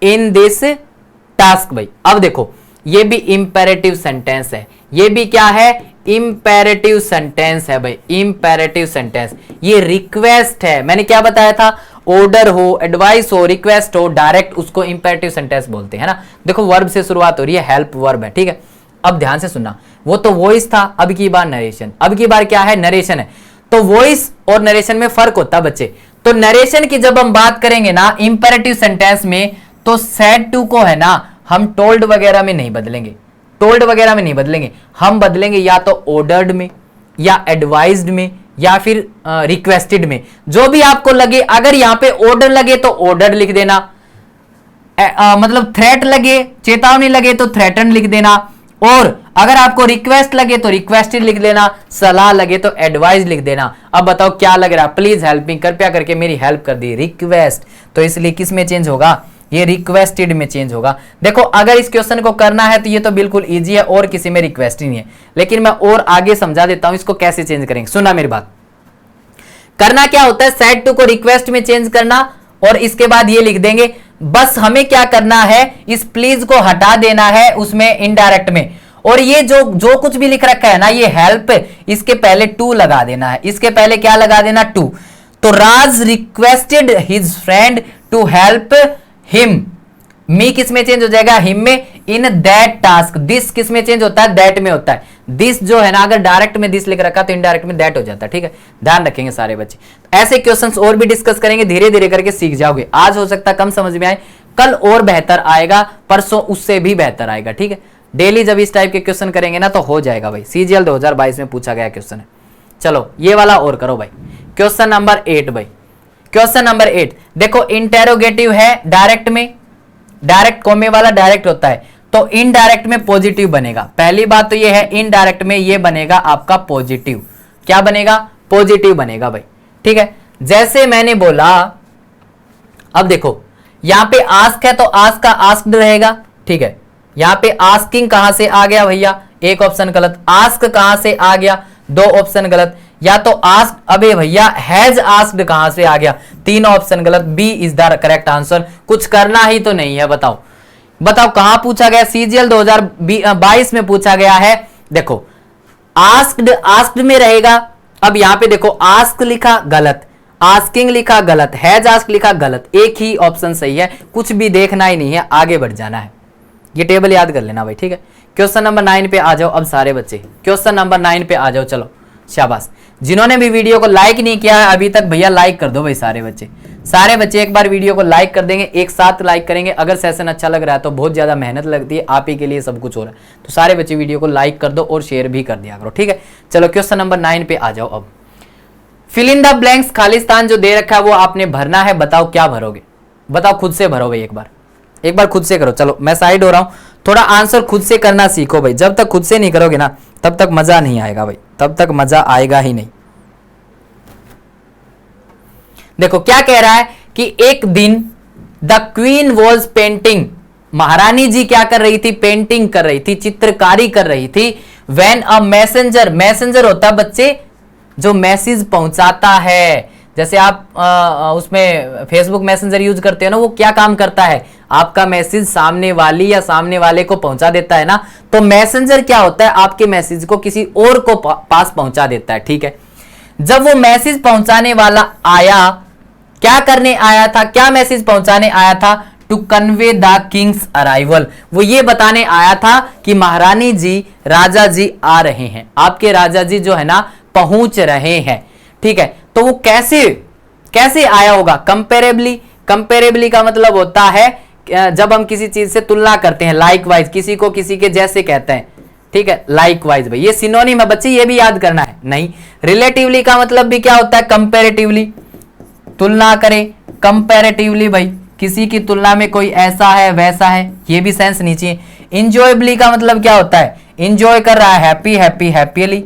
in this task. भाई अब देखो, ये भी इंपेरेटिव सेंटेंस है, ये भी क्या है, इंपेरेटिव सेंटेंस है भाई, इंपेरेटिव सेंटेंस। ये रिक्वेस्ट है, मैंने क्या बताया था, ऑर्डर हो, एडवाइस हो, रिक्वेस्ट हो, डायरेक्ट, उसको इंपेरेटिव सेंटेंस बोलते हैं ना। देखो वर्ब से शुरुआत हो रही है, हेल्प वर्ब है। ठीक है, अब ध्यान से सुनना, वो तो वॉइस था, अब की बार नरेशन। अब की बार क्या है, नरेशन है। तो वॉइस और नरेशन में फर्क होता है बच्चे। तो नरेशन की जब हम बात करेंगे ना इंपेरेटिव सेंटेंस में, तो सेड टू को है ना हम टोल्ड वगैरह में नहीं बदलेंगे, टोल्ड वगैरह में नहीं बदलेंगे, हम बदलेंगे या तो ऑर्डर्ड में, या एडवाइज्ड में, या फिर रिक्वेस्टेड में, जो भी आपको लगे। अगर यहां पे ऑर्डर लगे तो ऑर्डर लिख देना, मतलब थ्रेट लगे, चेतावनी लगे तो थ्रेटन लिख देना, और अगर आपको रिक्वेस्ट लगे तो रिक्वेस्टेड लिख देना, सलाह लगे तो एडवाइस लिख देना। अब बताओ क्या लग रहा है, प्लीज हेल्प मी, कृपया करके मेरी हेल्प कर दी, रिक्वेस्ट, तो इसलिए किस में चेंज होगा, ये रिक्वेस्टेड में चेंज होगा। देखो अगर इस क्वेश्चन को करना है तो ये तो बिल्कुल इजी है और किसी में रिक्वेस्ट ही नहीं है, लेकिन मैं और आगे समझा देता हूं इसको कैसे चेंज करेंगे। सुना मेरी बात, करना क्या होता है, सेड टू को रिक्वेस्ट में चेंज करना और इसके बाद ये लिख देंगे। बस हमें क्या करना है, इस प्लीज को हटा देना है उसमें इनडायरेक्ट में, और ये जो कुछ भी लिख रखा है ना, ये हेल्प, इसके पहले टू लगा देना है, इसके पहले क्या लगा देना, टू। तो Raj requested his friend to help him, मी किस में चेंज हो जाएगा, हिम में, इन दैट टास्क, दिस किस में चेंज होता है, दैट में होता है। दिस जो है ना, अगर डायरेक्ट में दिस लिख रखा तो इनडायरेक्ट में दैट हो जाता है, ठीक है, ध्यान रखेंगे सारे बच्चे। ऐसे क्वेश्चंस और भी डिस्कस करेंगे, धीरे धीरे करके सीख जाओगे। आज हो सकता है कम समझ में आए, कल और बेहतर आएगा, परसों उससे भी बेहतर आएगा, ठीक है। डेली जब इस टाइप के क्वेश्चन करेंगे ना तो हो जाएगा भाई। सीजीएल 2022 में पूछा गया क्वेश्चन है। चलो ये वाला और करो भाई, क्वेश्चन नंबर 8 भाई। क्वेश्चन नंबर 8 देखो, इंटेरोगेटिव है डायरेक्ट में, डायरेक्ट कॉमे वाला डायरेक्ट होता है, तो इनडायरेक्ट में पॉजिटिव बनेगा। पहली बात तो ये है, इनडायरेक्ट में ये बनेगा आपका पॉजिटिव, क्या बनेगा, पॉजिटिव बनेगा भाई, ठीक है। जैसे मैंने बोला, अब देखो यहां पे आस्क है तो आस्क का आस्क्ड रहेगा, ठीक है। यहां पे आस्किंग कहां से आ गया भैया, एक ऑप्शन गलत। आस्क कहां से आ गया, दो ऑप्शन गलत। या तो आस्क, अबे भैया हैज आस्क्ड कहां से आ गया, तीन ऑप्शन गलत। B is the correct answer. कुछ करना ही तो नहीं है, बताओ बताओ कहां पूछा गया, सीजीएल 2022 में पूछा गया है। देखो आस्क्ड, आस्क्ड में रहेगा। अब यहां पे देखो आस्क लिखा गलत, आस्किंग लिखा गलत, हैज आस्क लिखा गलत, एक ही ऑप्शन सही है। कुछ भी देखना ही नहीं है, आगे बढ़ जाना है। ये टेबल याद कर लेना भाई, ठीक है। क्वेश्चन नंबर 9 पे आ जाओ अब सारे बच्चे, क्वेश्चन नंबर 9 पे आ जाओ। चलो शाबाश, जिन्होंने भी वीडियो को लाइक नहीं किया है अभी तक, भैया लाइक कर दो भाई। सारे बच्चे एक बार वीडियो को लाइक कर देंगे, एक साथ लाइक करेंगे। अगर सेशन अच्छा लग रहा है तो बहुत ज्यादा मेहनत लगती है, आप ही के लिए सब कुछ हो रहा है, तो सारे बच्चे वीडियो को लाइक कर दो और शेयर भी कर दिया करो, ठीक है। चलो क्वेश्चन नंबर 9 पे आ जाओ। अब fill in the blanks, Khalistan जो दे रखा है वो आपने भरना है। बताओ क्या भरोगे, बताओ, खुद से भरो भाई, एक बार खुद से करो। चलो मैं साइड हो रहा हूं, थोड़ा आंसर खुद से करना सीखो भाई। जब तक खुद से नहीं करोगे ना तब तक मजा नहीं आएगा भाई, तब तक मजा आएगा ही नहीं। देखो क्या कह रहा है कि एक दिन द क्वीन वॉज पेंटिंग, महारानी जी क्या कर रही थी, पेंटिंग कर रही थी, चित्रकारी कर रही थी। व्हेन अ मैसेंजर, मैसेंजर होता है बच्चे जो मैसेज पहुंचाता है। जैसे आप उसमें फेसबुक मैसेंजर यूज करते हो ना, वो क्या काम करता है, आपका मैसेज सामने वाली या सामने वाले को पहुंचा देता है ना। तो मैसेंजर क्या होता है, आपके मैसेज को किसी और को पास पहुंचा देता है, ठीक है। जब वो मैसेज पहुंचाने वाला आया, क्या करने आया था, क्या मैसेज पहुंचाने आया था, to convey the king's arrival. वो ये बताने आया था कि महारानी जी, राजा जी आ रहे हैं, आपके राजा जी जो है ना पहुंच रहे हैं, ठीक है। तो वो कैसे आया होगा, कंपेरेबली। कंपेरेबली का मतलब होता है जब हम किसी चीज से तुलना करते हैं, लाइक वाइज, किसी को किसी के जैसे कहते हैं, ठीक है, लाइक वाइज भाई। ये सिनोनिम है बच्चे, ये भी याद करना है। नहीं, रिलेटिवली का मतलब भी क्या होता है, कंपेरेटिवली, तुलना करें कंपेरेटिवली भाई, किसी की तुलना में कोई ऐसा है वैसा है, ये भी सेंस नीचे। इंजॉयबली का मतलब क्या होता है, इंजॉय कर रहा है, हैप्पी हैप्पी हैप्पीली,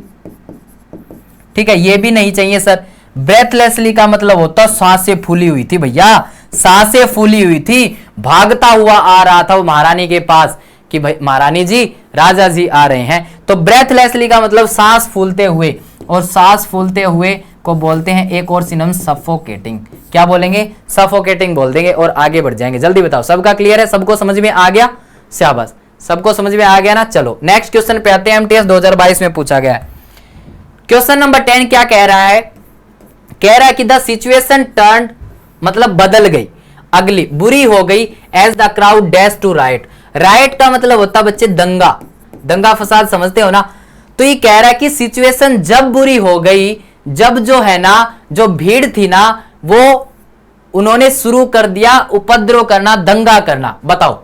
ठीक है, ये भी नहीं चाहिए सर। ब्रेथलेसली का मतलब होता है सांसें फूली हुई थी भैया, सांसें फूली हुई थी, भागता हुआ आ रहा था वो महारानी के पास कि भाई महारानी जी, राजा जी आ रहे हैं। तो ब्रेथलेसली का मतलब सांस फूलते हुए, और सांस फूलते हुए को बोलते हैं एक और सिनोनिम सफोकेटिंग। क्या बोलेंगे, सफोकेटिंग बोल देंगे और आगे बढ़ जाएंगे। जल्दी बताओ, सबका क्लियर है, सबको समझ में आ गया, शाबाश, सबको समझ में आ गया ना। चलो नेक्स्ट क्वेश्चन पे आते हैं, एमटीएस 2022 में पूछा गया है। क्वेश्चन नंबर 10 क्या कह रहा है, कह रहा है कि द सिचुएशन टर्न, मतलब बदल गई, अगली बुरी हो गई, as the crowd dash to right. Right का मतलब होता है बच्चे दंगा, दंगा फसाद समझते हो ना। तो ये कह रहा है कि सिचुएशन जब बुरी हो गई, जब जो है ना, जो भीड़ थी ना, वो उन्होंने शुरू कर दिया उपद्रव करना, दंगा करना। बताओ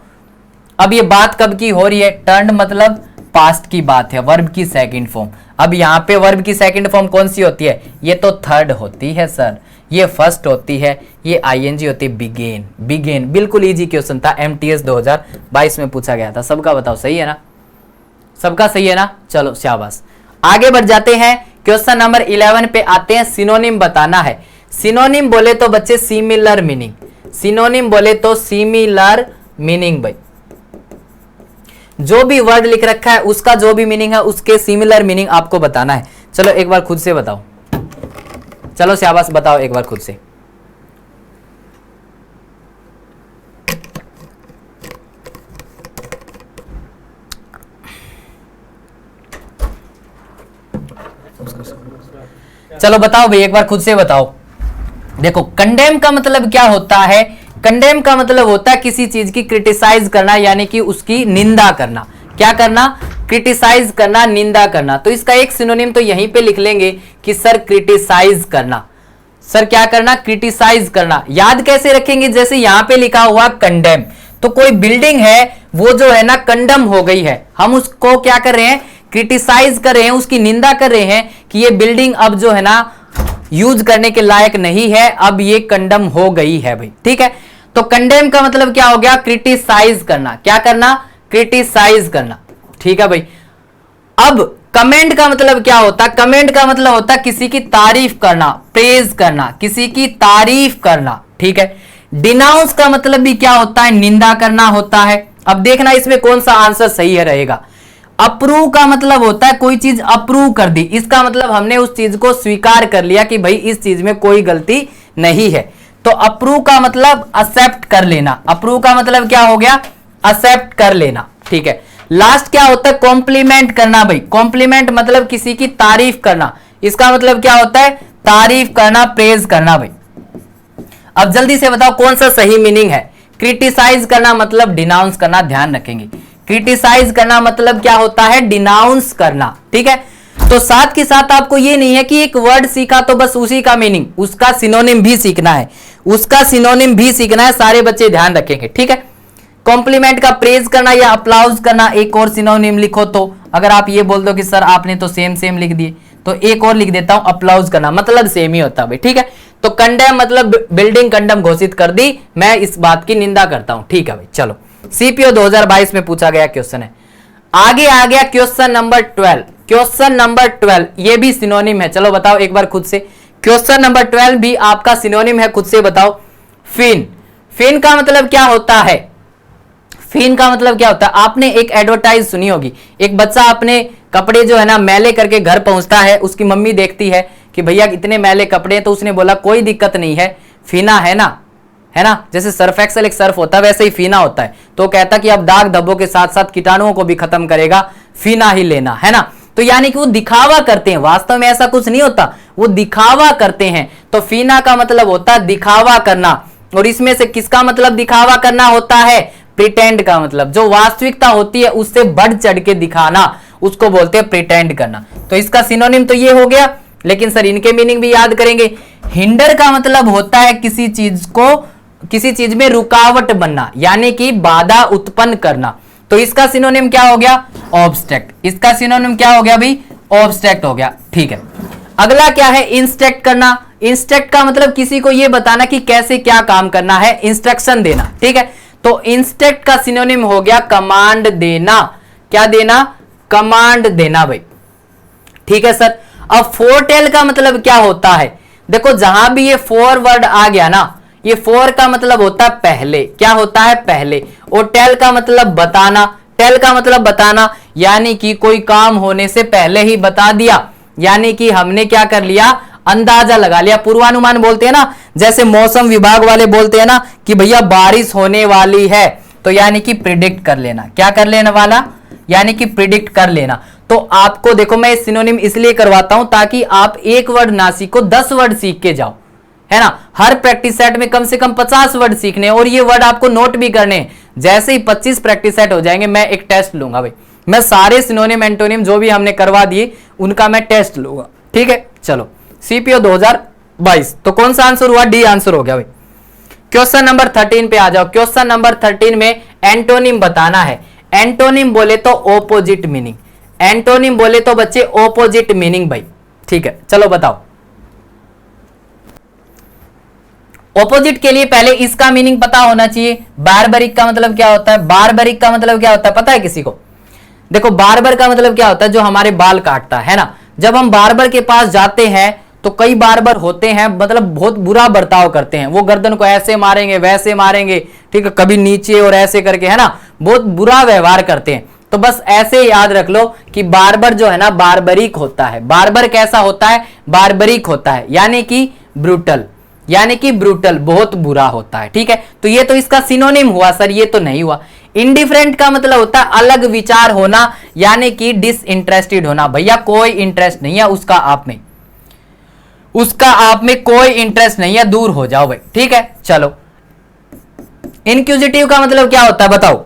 अब ये बात कब की हो रही है, टर्न मतलब पास्ट की बात है, वर्ब की सेकंड फॉर्म। अब यहां पे वर्ब की सेकंड फॉर्म कौन सी होती है, ये तो थर्ड होती है सर, ये फर्स्ट होती है, ये आईएनजी होती है, बिगेन। बिगेन बिल्कुल इजी क्वेश्चन था, एमटीएस 2022 में पूछा गया था। सबका बताओ सही है ना, सबका सही है ना, चलो शाबाश। आगे बढ़ जाते हैं, क्वेश्चन नंबर 11 पे आते हैं। सिनोनिम बताना है। सिनोनिम बोले तो बच्चे सिमिलर मीनिंग, सिनोनिम बोले तो सिमिलर मीनिंग भाई, जो भी वर्ड लिख रखा है उसका जो भी मीनिंग है उसके सिमिलर मीनिंग आपको बताना है। चलो एक बार खुद से बताओ, चलो शाबाश बताओ एक बार खुद से। चलो बताओ भाई एक बार खुद से बताओ। देखो कंडेम का मतलब क्या होता है? कंडेम का मतलब होता है किसी चीज की क्रिटिसाइज करना, यानी कि उसकी निंदा करना। क्या करना? क्रिटिसाइज करना, निंदा करना। तो इसका एक सिनोनिम तो यहीं पे लिख लेंगे कि सर क्रिटिसाइज करना। सर क्या करना? क्रिटिसाइज करना। याद कैसे रखेंगे? जैसे यहां पे लिखा हुआ कंडेम, तो कोई बिल्डिंग है वो जो है ना कंडम हो गई है, हम उसको क्या कर रहे हैं? क्रिटिसाइज कर रहे हैं, उसकी निंदा कर रहे हैं कि ये बिल्डिंग अब जो है ना यूज करने के लायक नहीं है, अब ये कंडम हो गई है भाई। ठीक है, तो कंडेम का मतलब क्या हो गया? क्रिटिसाइज करना। क्या करना? क्रिटिसाइज करना। ठीक है भाई। अब कमेंट का मतलब क्या होता है? कमेंट का मतलब होता है किसी की तारीफ करना, प्रेज करना, किसी की तारीफ करना। ठीक है। डिनाउंस का मतलब भी क्या होता है? निंदा करना होता है। अब देखना इसमें कौन सा आंसर सही है रहेगा। अप्रूव का मतलब होता है कोई चीज अप्रूव कर दी, इसका मतलब हमने उस चीज को स्वीकार कर लिया कि भाई इस चीज में कोई गलती नहीं है। तो अप्रूव का मतलब एक्सेप्ट कर लेना। अप्रूव का मतलब क्या हो गया? एक्सेप्ट कर लेना। ठीक है। लास्ट क्या होता है? कॉम्प्लीमेंट करना भाई। कॉम्प्लीमेंट मतलब किसी की तारीफ करना, इसका मतलब क्या होता है? तारीफ करना, प्रेज करना भाई। अब जल्दी से बताओ कौन सा सही मीनिंग है? क्रिटिसाइज करना मतलब डिनाउंस करना, ध्यान रखेंगे। क्रिटिसाइज करना मतलब क्या होता है? डिनाउंस करना। ठीक है। तो साथ के साथ आपको ये नहीं है कि एक वर्ड सीखा तो बस उसी का मीनिंग, उसका सिनोनिम भी सीखना है, उसका सिनोनिम भी सीखना है। सारे बच्चे ध्यान रखेंगे। ठीक है। कॉम्प्लीमेंट का प्रेज करना या अप्लाउज करना, एक और सिनोनिम लिखो। तो अगर आप ये बोल दो कि सर आपने तो सेम सेम लिख दिए, तो एक और लिख देता हूं, अप्लाउज करना, मतलब सेम ही होता है भाई। ठीक है। तो कंडेम मतलब बिल्डिंग कंडम घोषित कर दी, मैं इस बात की निंदा करता हूं। ठीक है भाई। चलो सीपीओ 2022 में पूछा गया क्वेश्चन है। आगे आ गया क्वेश्चन नंबर 12। क्वेश्चन नंबर 12 ये भी सिनोनिम है। चलो बताओ एक बार खुद से। क्वेश्चन नंबर 12 भी आपका सिनोनिम है, खुद से बताओ। फिन। फिन का मतलब क्या होता है? फिन का मतलब क्या होता है? आपने एक एडवर्टाइज सुनी होगी, एक बच्चा अपने कपड़े जो है ना मैले करके घर पहुंचता है, उसकी मम्मी देखती है कि भैया इतने मैले कपड़े हैं, तो उसने बोला कोई दिक्कत नहीं है, फीना है ना, है ना। जैसे सर्फ एक्सेल एक सर्फ होता है, वैसे ही फीना होता है। तो कहता कि अब दाग धब्बों के साथ साथ कीटाणुओं को भी खत्म करेगा, फीना ही लेना, है ना। तो यानी कि वो दिखावा करते हैं, वास्तव में ऐसा कुछ नहीं होता, वो दिखावा करते हैं। तो फीना का मतलब होता है दिखावा करना। और इसमें से किसका मतलब दिखावा करना होता है? प्रिटेंड का मतलब जो वास्तविकता होती है उससे बढ़ चढ़ के दिखाना, उसको बोलते हैं प्रिटेंड करना। तो इसका सिनोनिम तो ये हो गया, लेकिन सर इनके मीनिंग भी याद करेंगे। हिंडर का मतलब होता है किसी चीज को, किसी चीज में रुकावट बनना, यानी कि बाधा उत्पन्न करना। तो इसका सिनोनिम क्या हो गया? ऑब्स्ट्रक्ट। इसका सिनोनिम क्या हो गया भाई? ऑब्स्ट्रक्ट हो गया। ठीक है। अगला क्या है? इंस्ट्रक्ट करना। इंस्ट्रक्ट का मतलब किसी को यह बताना कि कैसे क्या काम करना है, इंस्ट्रक्शन देना। ठीक है। तो इंस्ट्रक्ट का सिनोनिम हो गया कमांड देना। क्या देना? कमांड देना भाई। ठीक है सर। अब फोरटेल का मतलब क्या होता है? देखो जहां भी ये फोर वर्ड आ गया ना, ये फोर का मतलब होता है पहले। क्या होता है? पहले। और टेल का मतलब बताना। टेल का मतलब बताना, यानी कि कोई काम होने से पहले ही बता दिया, यानी कि हमने क्या कर लिया? अंदाजा लगा लिया। पूर्वानुमान बोलते हैं ना, जैसे मौसम विभाग वाले बोलते हैं ना कि भैया बारिश होने वाली है, तो यानी कि प्रिडिक्ट कर लेना। क्या कर लेने वाला? यानी कि प्रिडिक्ट कर लेना। तो आपको देखो मैं सिनोनिम इसलिए करवाता हूं ताकि आप एक वर्ड ना सीखो, 10 वर्ड सीख के जाओ, है ना। हर प्रैक्टिस सेट में कम से कम 50 वर्ड सीखने, और ये वर्ड आपको नोट भी करने। जैसे ही 25 प्रैक्टिस सेट हो जाएंगे, मैं एक टेस्ट लूंगा भाई। मैं सारे सिनोनिम एंटोनिम जो भी हमने करवा दिए उनका मैं टेस्ट लूंगा। ठीक है। चलो सीपीओ 2022, तो कौन सा आंसर हुआ? डी आंसर हो गया भाई। क्वेश्चन नंबर 13 पे आ जाओ। क्वेश्चन नंबर 13 में एंटोनिम बताना है। एंटोनिम बोले तो ऑपोजिट मीनिंग। एंटोनिम बोले तो बच्चे ऑपोजिट मीनिंग भाई। ठीक है। चलो बताओ। ऑपोजिट के लिए पहले इसका मीनिंग पता होना चाहिए। बारबरिक का मतलब क्या होता है? बारबरिक का मतलब क्या होता है पता है किसी को? देखो बार्बर का मतलब क्या होता है, जो हमारे बाल काटता है ना। जब हम बार्बर के पास जाते हैं तो कई बार्बर होते हैं मतलब बहुत बुरा बर्ताव करते हैं, वो गर्दन को ऐसे मारेंगे वैसे मारेंगे, ठीक है, कभी नीचे और ऐसे करके, है ना, बहुत बुरा व्यवहार करते हैं। तो बस ऐसे याद रख लो कि बार्बर जो है ना बार्बरिक होता है। बार्बर कैसा होता है, बार्बरिक होता है, यानी कि ब्रूटल, यानी कि ब्रूटल, बहुत बुरा होता है, ठीक है। तो ये तो इसका सिनोनिम हुआ सर, ये तो नहीं हुआ। इंडिफरेंट का मतलब होता है अलग विचार होना, यानी कि डिसइंटरेस्टेड होना। भैया कोई इंटरेस्ट नहीं है उसका आप में, उसका आप में कोई इंटरेस्ट नहीं है, दूर हो जाओ भाई, ठीक है। चलो, इनक्यूजिटिव का मतलब क्या होता है बताओ।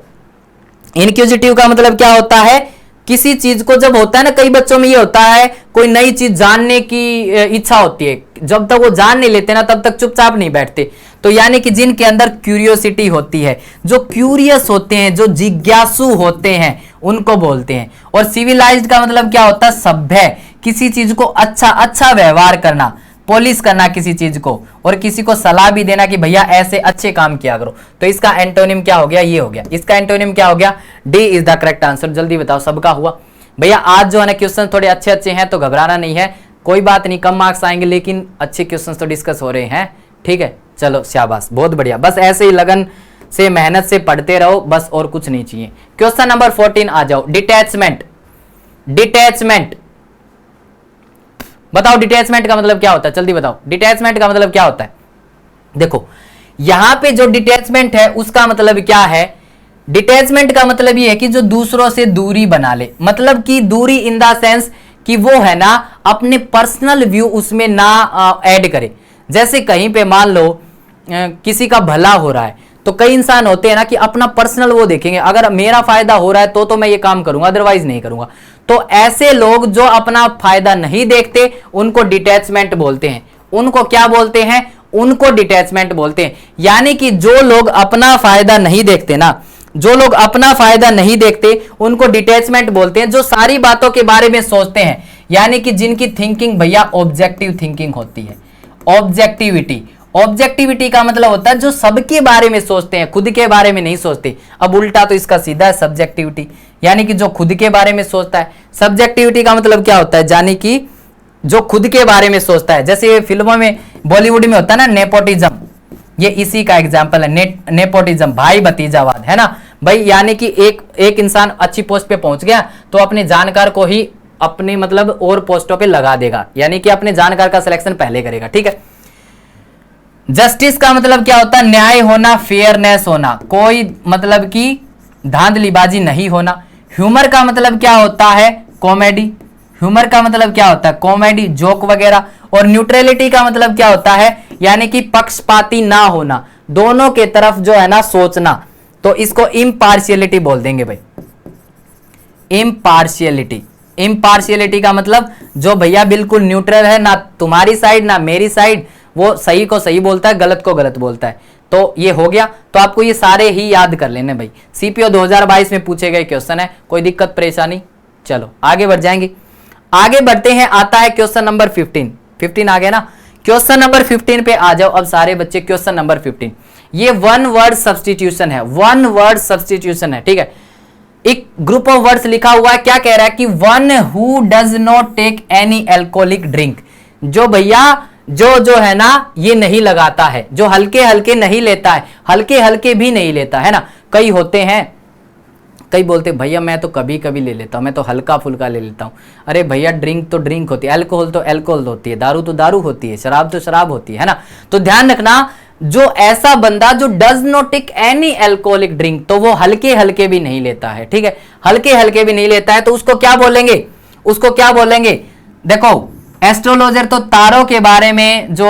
इनक्यूजिटिव का मतलब क्या होता है, किसी चीज को जब होता है ना, कई बच्चों में ये होता है कोई नई चीज जानने की इच्छा होती है, जब तक वो जान नहीं लेते ना तब तक चुपचाप नहीं बैठते। तो यानी कि जिनके अंदर क्यूरियोसिटी होती है, जो क्यूरियस होते हैं, जो जिज्ञासु होते हैं, उनको बोलते हैं। और सिविलाइज्ड का मतलब क्या होता है, सभ्य, किसी चीज को अच्छा व्यवहार करना, पॉलिश करना किसी चीज को, और किसी को सलाह भी देना कि भैया ऐसे अच्छे काम किया करो। तो इसका एंटोनिम क्या हो गया, ये हो गया। इसका एंटोनिम क्या हो गया, D is the correct answer. जल्दी बताओ, सबका हुआ। भैया आज जो है ना क्वेश्चन थोड़े अच्छे हैं, तो घबराना नहीं है, कोई बात नहीं, कम मार्क्स आएंगे लेकिन अच्छे क्वेश्चन तो डिस्कस हो रहे हैं, ठीक है। चलो शाबाश, बहुत बढ़िया, बस ऐसे ही लगन से मेहनत से पढ़ते रहो बस, और कुछ नहीं चाहिए। क्वेश्चन नंबर 14 आ जाओ, डिटैचमेंट। डिटैचमेंट बताओ, डिटैचमेंट का मतलब क्या होता है, जल्दी बताओ, डिटैचमेंट का मतलब क्या होता है। देखो यहां पे जो डिटैचमेंट है उसका मतलब क्या है, डिटैचमेंट का मतलब ये है कि जो दूसरों से दूरी बना ले, मतलब कि दूरी इन द सेंस कि वो है ना अपने पर्सनल व्यू उसमें ना ऐड करे। जैसे कहीं पे मान लो किसी का भला हो रहा है, तो कई इंसान होते हैं ना कि अपना पर्सनल वो देखेंगे, अगर मेरा फायदा हो रहा है तो मैं ये काम करूंगा, अदरवाइज नहीं करूंगा। तो ऐसे लोग जो अपना फायदा नहीं देखते उनको डिटैचमेंट बोलते हैं। उनको क्या बोलते हैं, उनको डिटैचमेंट बोलते हैं। यानी कि जो लोग अपना फायदा नहीं देखते ना, जो लोग अपना फायदा नहीं देखते उनको डिटैचमेंट बोलते हैं। जो सारी बातों के बारे में सोचते हैं, यानी कि जिनकी थिंकिंग भैया ऑब्जेक्टिव थिंकिंग होती है। ऑब्जेक्टिविटी, ऑब्जेक्टिविटी का मतलब होता है जो सबके बारे में सोचते हैं, खुद के बारे में नहीं सोचते। अब उल्टा तो इसका सीधा है सब्जेक्टिविटी, यानी कि जो खुद के बारे में सोचता है। सब्जेक्टिविटी का मतलब क्या होता है, यानी कि जो खुद के बारे में सोचता है। जैसे फिल्मों में बॉलीवुड में होता है ना नेपोटिज्म, ये इसी का एग्जाम्पल है। नेपोटिज्म, भाई भतीजावाद, है ना भाई। यानी कि एक इंसान अच्छी पोस्ट पे पहुंच गया तो अपने जानकार को ही अपने मतलब और पोस्टों पे लगा देगा, यानी कि अपने जानकार का सिलेक्शन पहले करेगा, ठीक है। जस्टिस का मतलब क्या होता है, न्याय होना, फेयरनेस होना, कोई मतलब कि धांधलीबाजी नहीं होना। ह्यूमर का मतलब क्या होता है, कॉमेडी। ह्यूमर का मतलब क्या होता है, कॉमेडी, जोक वगैरह। और न्यूट्रलिटी का मतलब क्या होता है, यानी कि पक्षपाती ना होना, दोनों के तरफ जो है ना सोचना। तो इसको इम्पार्शियलिटी बोल देंगे भाई, इम्पार्शियलिटी। इम्पार्शियलिटी का मतलब जो भैया बिल्कुल न्यूट्रल है, ना तुम्हारी साइड ना मेरी साइड, वो सही को सही बोलता है, गलत को गलत बोलता है। तो ये हो गया। तो आपको ये सारे ही याद कर लेने भाई, सीपीओ 2022 में पूछे गए क्वेश्चन है, कोई दिक्कत परेशानी। चलो आगे बढ़ जाएंगे, आगे बढ़ते हैं। आता है क्वेश्चन नंबर 15 आ गया ना। क्वेश्चन नंबर 15 पे आ जाओ अब सारे बच्चे। क्वेश्चन नंबर 15 ये वन वर्ड सब्स्टिट्यूशन है, वन वर्ड सब्स्टिट्यूशन है, ठीक है। एक ग्रुप ऑफ वर्ड्स लिखा हुआ है, क्या कह रहा है कि one who does not take any alcoholic drink, जो भैया जो है ना ये नहीं लगाता है, जो हल्के हल्के नहीं लेता है, हल्के हल्के भी नहीं लेता है ना। कई होते हैं, कई बोलते भैया मैं तो कभी कभी ले लेता हूं, मैं तो हल्का फुल्का ले लेता हूं। अरे भैया ड्रिंक तो ड्रिंक होती है, अल्कोहल तो अल्कोहल होती है, दारू तो दारू होती है, शराब तो शराब होती है ना। तो ध्यान रखना, जो ऐसा बंदा जो does not take any alcoholic drink, तो वो हल्के हल्के भी नहीं लेता है, ठीक है, हल्के हल्के भी नहीं लेता है। तो उसको क्या बोलेंगे, उसको क्या बोलेंगे। देखो एस्ट्रोलॉजर तो तारों के बारे में, जो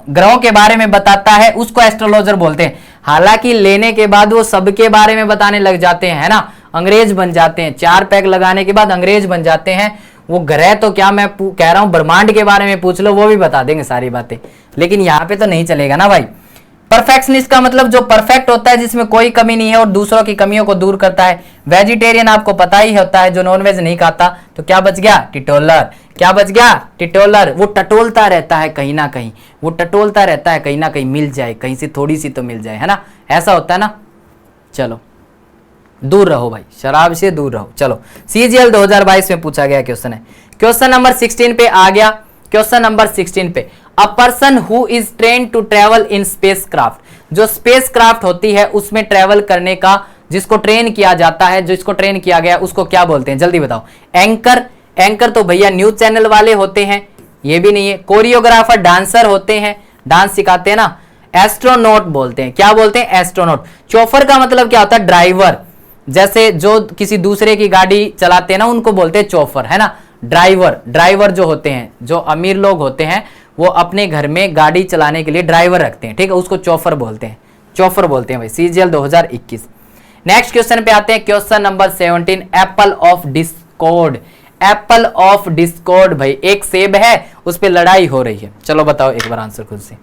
ग्रहों के बारे में बताता है उसको एस्ट्रोलॉजर बोलते हैं। हालांकि लेने के बाद वो सबके बारे में बताने लग जाते हैं, है ना, अंग्रेज बन जाते हैं। 4 पैक लगाने के बाद अंग्रेज बन जाते हैं। वो ग्रह तो क्या मैं कह रहा हूं, ब्रह्मांड के बारे में पूछ लो, वो भी बता देंगे सारी बातें। लेकिन यहाँ पे तो नहीं चलेगा ना भाई। परफेक्शनिस्ट का मतलब जो परफेक्ट होता है, जिसमें कोई कमी नहीं है और दूसरों की कमियों को दूर करता है। वेजिटेरियन आपको पता ही होता है, जो नॉनवेज नहीं खाता। तो क्या बच गया, टिटोलर। क्या बच गया, टिटोलर। वो टटोलता रहता है कहीं ना कहीं, वो टटोलता रहता है कहीं ना कहीं, मिल जाए कहीं से थोड़ी सी तो मिल जाए, है ना, ऐसा होता है ना। चलो दूर रहो भाई, शराब से दूर रहो। चलो CGL 2022 में पूछा गया क्वेश्चन है। क्वेश्चन नंबर 16 पे आ गया। क्वेश्चन नंबर 16 पे, a person who is train to travel in space craft, जो स्पेस क्राफ्ट होती है उसमें ट्रेवल करने का जिसको ट्रेन किया जाता है, जिसको ट्रेन किया गया उसको क्या बोलते हैं, जल्दी बताओ। एंकर, एंकर तो भैया न्यूज चैनल वाले होते हैं, ये भी नहीं है। कोरियोग्राफर डांसर होते हैं, डांस सिखाते हैं ना। एस्ट्रोनॉट बोलते हैं, क्या बोलते हैं, एस्ट्रोनॉट। चौफर का मतलब क्या होता है, ड्राइवर, जैसे जो किसी दूसरे की गाड़ी चलाते हैं ना उनको बोलते हैं चौफर, है ना। ड्राइवर, ड्राइवर जो होते हैं, जो अमीर लोग होते हैं वो अपने घर में गाड़ी चलाने के लिए ड्राइवर रखते हैं, ठीक है, उसको चौफर बोलते हैं, चौफर बोलते हैं भाई। CGL 2021। नेक्स्ट क्वेश्चन पे आते हैं, question number 17, Apple of Discord. Apple of Discord भाई, एक सेब है उस पे लड़ाई हो रही है। चलो बताओ एक बार आंसर खुद से।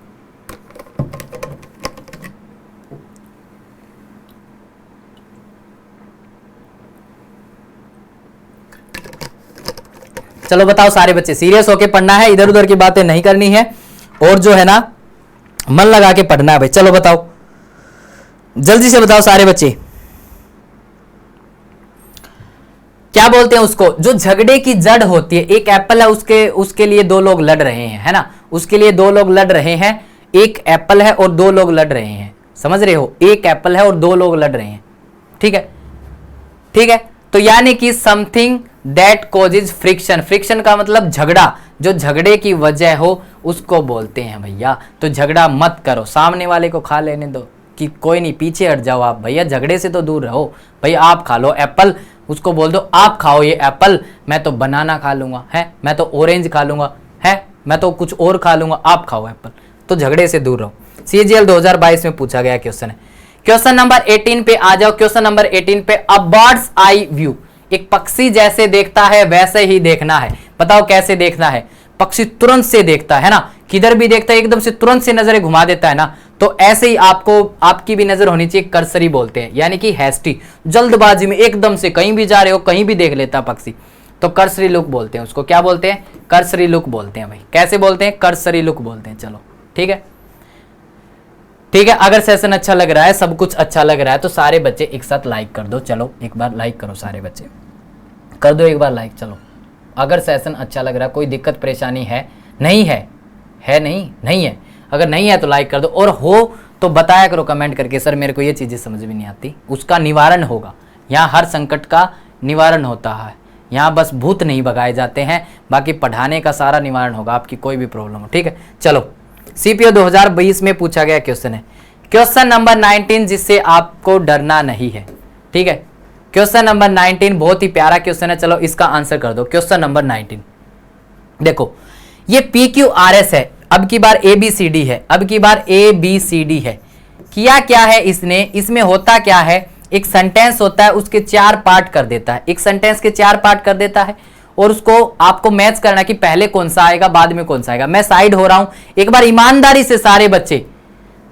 चलो बताओ सारे बच्चे, सीरियस होके पढ़ना है, इधर उधर की बातें नहीं करनी है और जो है ना मन लगा के पढ़ना है भाई। चलो बताओ, जल्दी से बताओ सारे बच्चे, क्या बोलते हैं उसको, जो झगड़े की जड़ होती है। एक एप्पल है, उसके लिए दो लोग लड़ रहे हैं, है ना, उसके लिए दो लोग लड़ रहे हैं। एक एप्पल है और दो लोग लड़ रहे हैं, समझ रहे हो, एक एप्पल है और दो लोग लड़ रहे हैं, ठीक है, ठीक है। तो यानी कि something that causes friction, friction का मतलब झगड़ा, जो झगड़े की वजह हो उसको बोलते हैं भैया। तो झगड़ा मत करो, सामने वाले को खा लेने दो कि कोई नहीं, पीछे हट जाओ आप भैया, झगड़े से तो दूर रहो भैया। आप खा लो एप्पल, उसको बोल दो आप खाओ ये एप्पल, मैं तो बनाना खा लूंगा, है, मैं तो ऑरेंज खा लूंगा, है, मैं तो कुछ और खा लूंगा, आप खाओ एप्पल। तो झगड़े से दूर रहो। CGL 2022 में पूछा गया क्वेश्चन है। क्वेश्चन नंबर 18 पे आ जाओ। क्वेश्चन नंबर 18 पे, अ बर्ड्स आई व्यू, एक पक्षी जैसे देखता है वैसे ही देखना है। बताओ कैसे देखना है। पक्षी तुरंत से देखता है ना, किधर भी देखता है एकदम से तुरंत से नजरें घुमा देता है ना, तो ऐसे ही आपको, आपकी भी नजर होनी चाहिए। कर्सरी बोलते हैं, यानी कि हैस्टी, जल्दबाजी में एकदम से कहीं भी जा रहे हो कहीं भी देख लेता पक्षी, तो कर्सरी लुक बोलते हैं उसको। क्या बोलते हैं, कर्सरी लुक बोलते हैं भाई। कैसे बोलते हैं, कर्सरी लुक बोलते हैं। चलो ठीक है, ठीक है। अगर सेशन अच्छा लग रहा है, सब कुछ अच्छा लग रहा है, तो सारे बच्चे एक साथ लाइक कर दो। चलो एक बार लाइक करो, सारे बच्चे कर दो एक बार लाइक। चलो, अगर सेशन अच्छा लग रहा है, कोई दिक्कत परेशानी है, नहीं है, है नहीं, नहीं है, अगर नहीं है तो लाइक कर दो, और हो तो बताया करो कमेंट करके, सर मेरे को ये चीज़ें समझ में नहीं आती, उसका निवारण होगा। यहाँ हर संकट का निवारण होता है, यहाँ बस भूत नहीं भगाए जाते हैं, बाकी पढ़ाने का सारा निवारण होगा, आपकी कोई भी प्रॉब्लम हो, ठीक है। चलो, CPO 2020 में पूछा गया क्वेश्चन है, क्वेश्चन नंबर 19, जिससे आपको डरना नहीं है, ठीक है। क्वेश्चन नंबर 19 बहुत ही प्यारा क्वेश्चन है, चलो इसका आंसर कर दो। क्वेश्चन नंबर 19 देखो, ये PQRS है, अब की बार ABCD है, अब की बार ABCD है। किया क्या है इसने, इसमें होता क्या है, एक सेंटेंस होता है, उसके 4 पार्ट कर देता है, एक सेंटेंस के 4 पार्ट कर देता है, और उसको आपको मैच करना कि पहले कौन सा आएगा बाद में कौन सा आएगा। मैं साइड हो रहा हूं, एक बार ईमानदारी से सारे बच्चे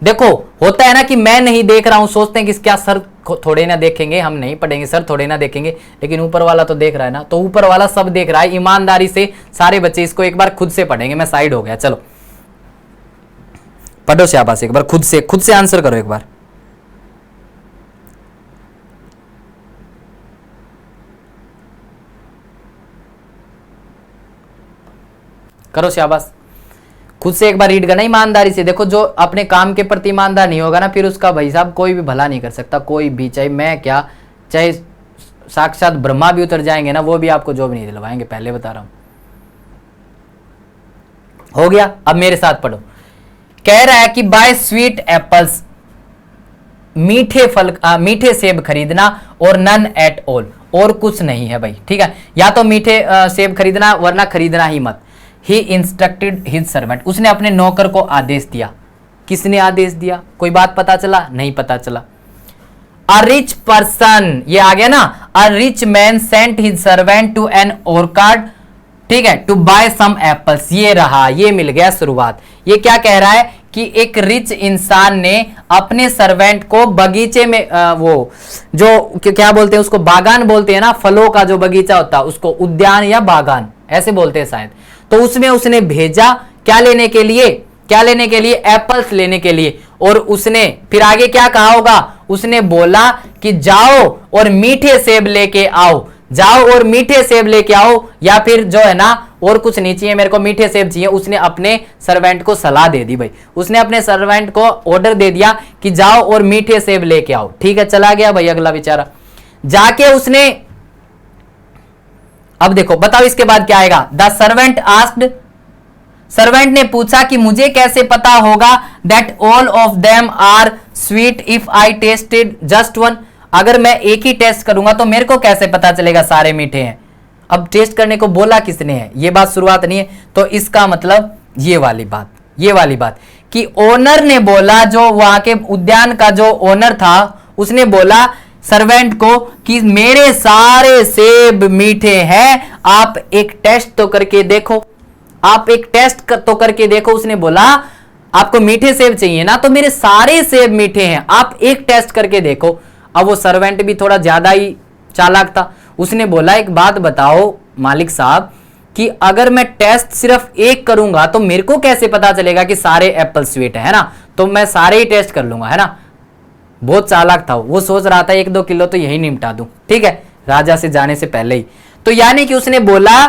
देखो। होता है ना कि मैं नहीं देख रहा हूं, सोचते हैं कि क्या सर थोड़े ना देखेंगे, हम नहीं पढ़ेंगे, सर थोड़े ना देखेंगे, लेकिन ऊपर वाला तो देख रहा है ना, तो ऊपर वाला सब देख रहा है। ईमानदारी से सारे बच्चे इसको एक बार खुद से पढ़ेंगे। मैं साइड हो गया, चलो पढ़ो शाबाश, एक बार खुद से आंसर करो एक बार। करो शाबाश, खुद से एक बार रीड करना ईमानदारी से। देखो, जो अपने काम के प्रति ईमानदार नहीं होगा ना, फिर उसका भाई साहब कोई भी भला नहीं कर सकता, कोई भी, चाहे मैं क्या, चाहे साक्षात ब्रह्मा भी उतर जाएंगे ना, वो भी आपको जॉब नहीं दिलवाएंगे, पहले बता रहा हूं। हो गया, अब मेरे साथ पढ़ो। कह रहा है कि बाय स्वीट एप्पल्स, मीठे फल, मीठे सेब खरीदना, और नन एट ऑल, और कुछ नहीं है भाई, ठीक है। या तो मीठे सेब खरीदना, वरना खरीदना ही मत। ही इंस्ट्रक्टेड हिज सर्वेंट, उसने अपने नौकर को आदेश दिया। किसने आदेश दिया, कोई बात पता चला, नहीं पता चला। अ रिच पर्सन, ये आ गया ना, a rich man sent his servant to an orchard, ठीक है, टू बाय सम एप्पल्स। ये रहा, ये मिल गया शुरुआत। ये क्या कह रहा है कि एक रिच इंसान ने अपने सर्वेंट को बगीचे में, वो जो क्या बोलते हैं उसको, बागान बोलते हैं ना, फलों का जो बगीचा होता है उसको उद्यान या बागान ऐसे बोलते हैं शायद, तो उसमें उसने भेजा क्या लेने के लिए, क्या लेने के लिए? एप्पल्स लेने के लिए। और उसने फिर आगे क्या कहा होगा? उसने बोला कि जाओ और मीठे सेब लेके आओ, जाओ और मीठे सेब लेके आओ, या फिर जो है ना और कुछ नहीं चाहिए, मेरे को मीठे सेब चाहिए। उसने अपने सर्वेंट को सलाह दे दी भाई, उसने अपने सर्वेंट को ऑर्डर दे दिया कि जाओ और मीठे सेब लेके आओ। ठीक है, चला गया भाई अगला बेचारा, जाके उसने, अब देखो बताओ इसके बाद क्या आएगा? द सर्वेंट आस्क्ड, सर्वेंट ने पूछा कि मुझे कैसे पता होगा that all of them are sweet if I tested just one, अगर मैं एक ही टेस्ट करूंगा तो मेरे को कैसे पता चलेगा सारे मीठे हैं? अब टेस्ट करने को बोला किसने है? ये बात शुरुआत नहीं है, तो इसका मतलब ये वाली बात, ये वाली बात कि ओनर ने बोला, जो वहां के उद्यान का जो ओनर था उसने बोला सर्वेंट को कि मेरे सारे सेब मीठे हैं, आप एक टेस्ट तो करके देखो, आप एक टेस्ट तो करके देखो। उसने बोला आपको मीठे सेब चाहिए ना, तो मेरे सारे सेब मीठे हैं, आप एक टेस्ट करके देखो। अब वो सर्वेंट भी थोड़ा ज्यादा ही चालाक था, उसने बोला एक बात बताओ मालिक साहब कि अगर मैं टेस्ट सिर्फ एक करूंगा तो मेरे को कैसे पता चलेगा कि सारे एप्पल स्वीट है ना, तो मैं सारे ही टेस्ट कर लूंगा, है ना। बहुत चालाक था वो, सोच रहा था 1-2 किलो तो यही निपटा दूं, ठीक है, राजा से जाने से पहले ही। तो यानी कि उसने बोला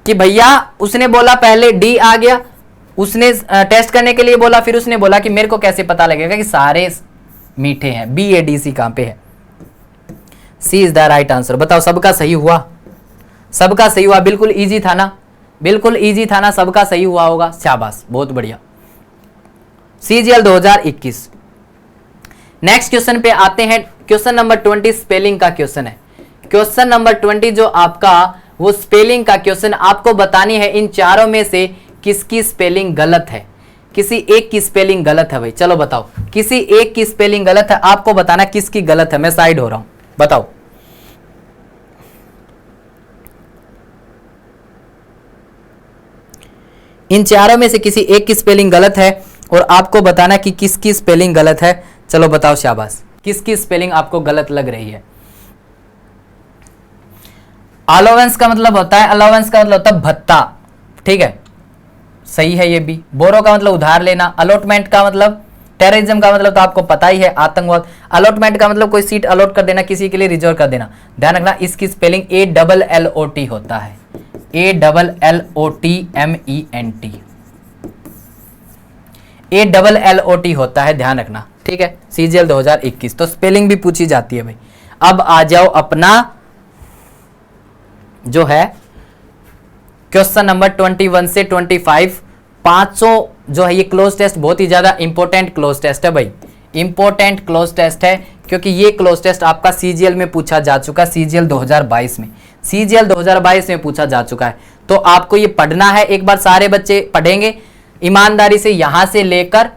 कि भैया, उसने बोला पहले डी आ गया, उसने टेस्ट करने के लिए बोला, फिर उसने बोला कि मेरे को कैसे पता लगेगा कि सारे मीठे हैं। बी ए डी सी कहां पे है? सी इज द राइट आंसर। बताओ सबका सही हुआ? सबका सही हुआ, बिल्कुल इजी था ना, बिल्कुल इजी था ना, सबका सही हुआ होगा, शाबाश, बहुत बढ़िया। CGL 2021। नेक्स्ट क्वेश्चन पे आते हैं, क्वेश्चन नंबर 20 स्पेलिंग का क्वेश्चन है। क्वेश्चन नंबर 20 जो आपका वो स्पेलिंग का क्वेश्चन, आपको बतानी है इन चारों में से किसकी स्पेलिंग गलत है। किसी एक की स्पेलिंग गलत है भाई, चलो बताओ, किसी एक की स्पेलिंग गलत है, आपको बताना किसकी गलत है। मैं साइड हो रहा हूं, बताओ। इन चारों में से किसी एक की स्पेलिंग गलत है और आपको बताना कि किसकी स्पेलिंग गलत है। चलो बताओ, शाबाश, किसकी स्पेलिंग आपको गलत लग रही है। अलाउंस का मतलब होता है, अलाउंस का मतलब होता है भत्ता, ठीक है, सही है ये भी। बोरो का मतलब उधार लेना। अलॉटमेंट का मतलब, टेररिज्म का मतलब तो आपको पता ही है, आतंकवाद। अलॉटमेंट का मतलब कोई सीट अलॉट कर देना, किसी के लिए रिजर्व कर देना। ध्यान रखना इसकी स्पेलिंग ALLOT होता है, ALLOTMENT, ALLOT होता है, ध्यान रखना, ठीक है। CGL 2021 तो स्पेलिंग भी पूछी जाती है भाई। अब आ जाओ अपना जो है क्वेश्चन नंबर 21 से 25, 500 जो है ये क्लोज टेस्ट बहुत ही ज्यादा इंपॉर्टेंट क्लोज टेस्ट है भाई, इंपॉर्टेंट क्लोज टेस्ट है, क्योंकि ये क्लोज टेस्ट आपका CGL में पूछा जा चुका है, CGL 2022 में, CGL 2022 में पूछा जा चुका है। तो आपको ये पढ़ना है, एक बार सारे बच्चे पढ़ेंगे ईमानदारी से, यहां से लेकर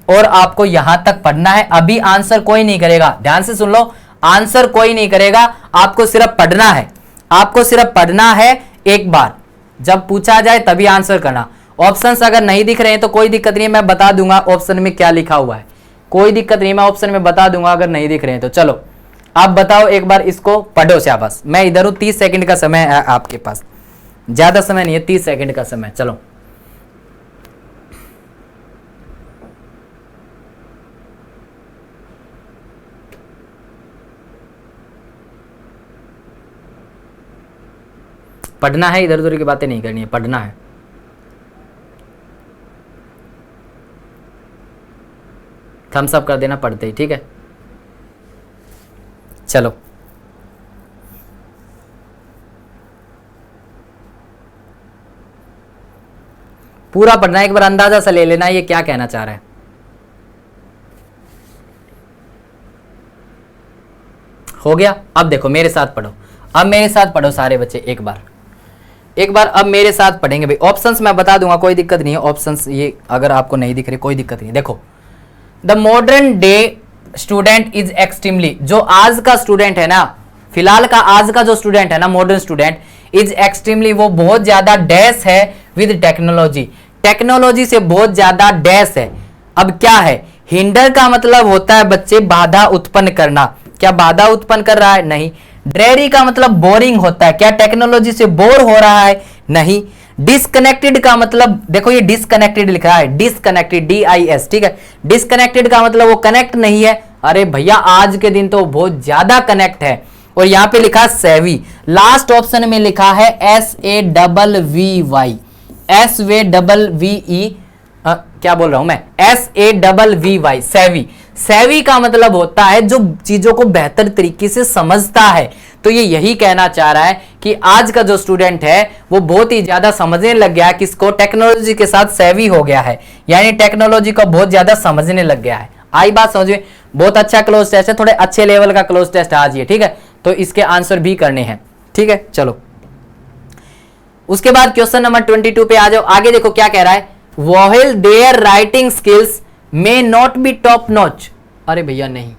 और आपको यहां तक पढ़ना है। अभी आंसर कोई नहीं करेगा, ध्यान से सुन लो, आंसर कोई नहीं करेगा, आपको सिर्फ पढ़ना है, आपको सिर्फ पढ़ना है। एक बार जब पूछा जाए तभी आंसर करना। ऑप्शंस अगर नहीं दिख रहे हैं तो कोई दिक्कत नहीं है, मैं बता दूंगा ऑप्शन में क्या लिखा हुआ है, कोई दिक्कत नहीं, मैं ऑप्शन में बता दूंगा अगर नहीं दिख रहे हैं तो। चलो आप बताओ, एक बार इसको पढ़ो, शाबाश। मैं इधर हूं, 30 सेकंड का समय है आपके पास, ज्यादा समय नहीं है, 30 सेकंड का समय। चलो पढ़ना है, इधर उधर की बातें नहीं करनी है, पढ़ना है। थम्स अप कर देना पढ़ते ही, ठीक है। चलो पूरा पढ़ना है, एक बार अंदाजा सा ले लेना ये क्या कहना चाह रहा है। हो गया? अब देखो मेरे साथ पढ़ो, अब मेरे साथ पढ़ो सारे बच्चे, एक बार अब मेरे साथ पढ़ेंगे भाई। ऑप्शंस मैं बता दूंगा, कोई दिक्कत नहीं है, ऑप्शंस ये अगर आपको नहीं दिख रहे कोई दिक्कत नहीं। देखो, the modern day student is extremely, जो आज का स्टूडेंट है ना, फिलहाल का आज का जो स्टूडेंट है ना, मॉडर्न स्टूडेंट इज एक्सट्रीमली, वो बहुत ज्यादा डैश है विद टेक्नोलॉजी, टेक्नोलॉजी से बहुत ज्यादा डैश है। अब क्या है, हिंडर का मतलब होता है बच्चे बाधा उत्पन्न करना, क्या बाधा उत्पन्न कर रहा है? नहीं। ड्रेरी का मतलब बोरिंग होता है, क्या टेक्नोलॉजी से बोर हो रहा है? नहीं। डिसकनेक्टेड का मतलब देखो, ये डिसकनेक्टेड लिखा है, डिसकनेक्टेड DIS, ठीक है। डिसकनेक्टेड का मतलब वो कनेक्ट नहीं है। अरे भैया आज के दिन तो बहुत ज्यादा कनेक्ट है। और यहां पे लिखा सेवी, लास्ट ऑप्शन में लिखा है SAVVY, SAVVE, क्या बोल रहा हूं मैं, SAVVY, सेवी। सेवी का मतलब होता है जो चीजों को बेहतर तरीके से समझता है। तो ये यही कहना चाह रहा है कि आज का जो स्टूडेंट है वो बहुत ही ज्यादा समझने लग गया है, किसको, टेक्नोलॉजी के साथ सेवी हो गया है, यानी टेक्नोलॉजी को बहुत ज्यादा समझने लग गया है। आई बात समझ में? बहुत अच्छा क्लोज टेस्ट है, थोड़े अच्छे लेवल का क्लोज टेस्ट आज ये, ठीक है। तो इसके आंसर भी करने हैं, ठीक है। चलो उसके बाद क्वेश्चन नंबर 22 पे आ जाओ। आगे देखो क्या कह रहा है, while there writing skills may not be top notch. अरे भैया नहीं,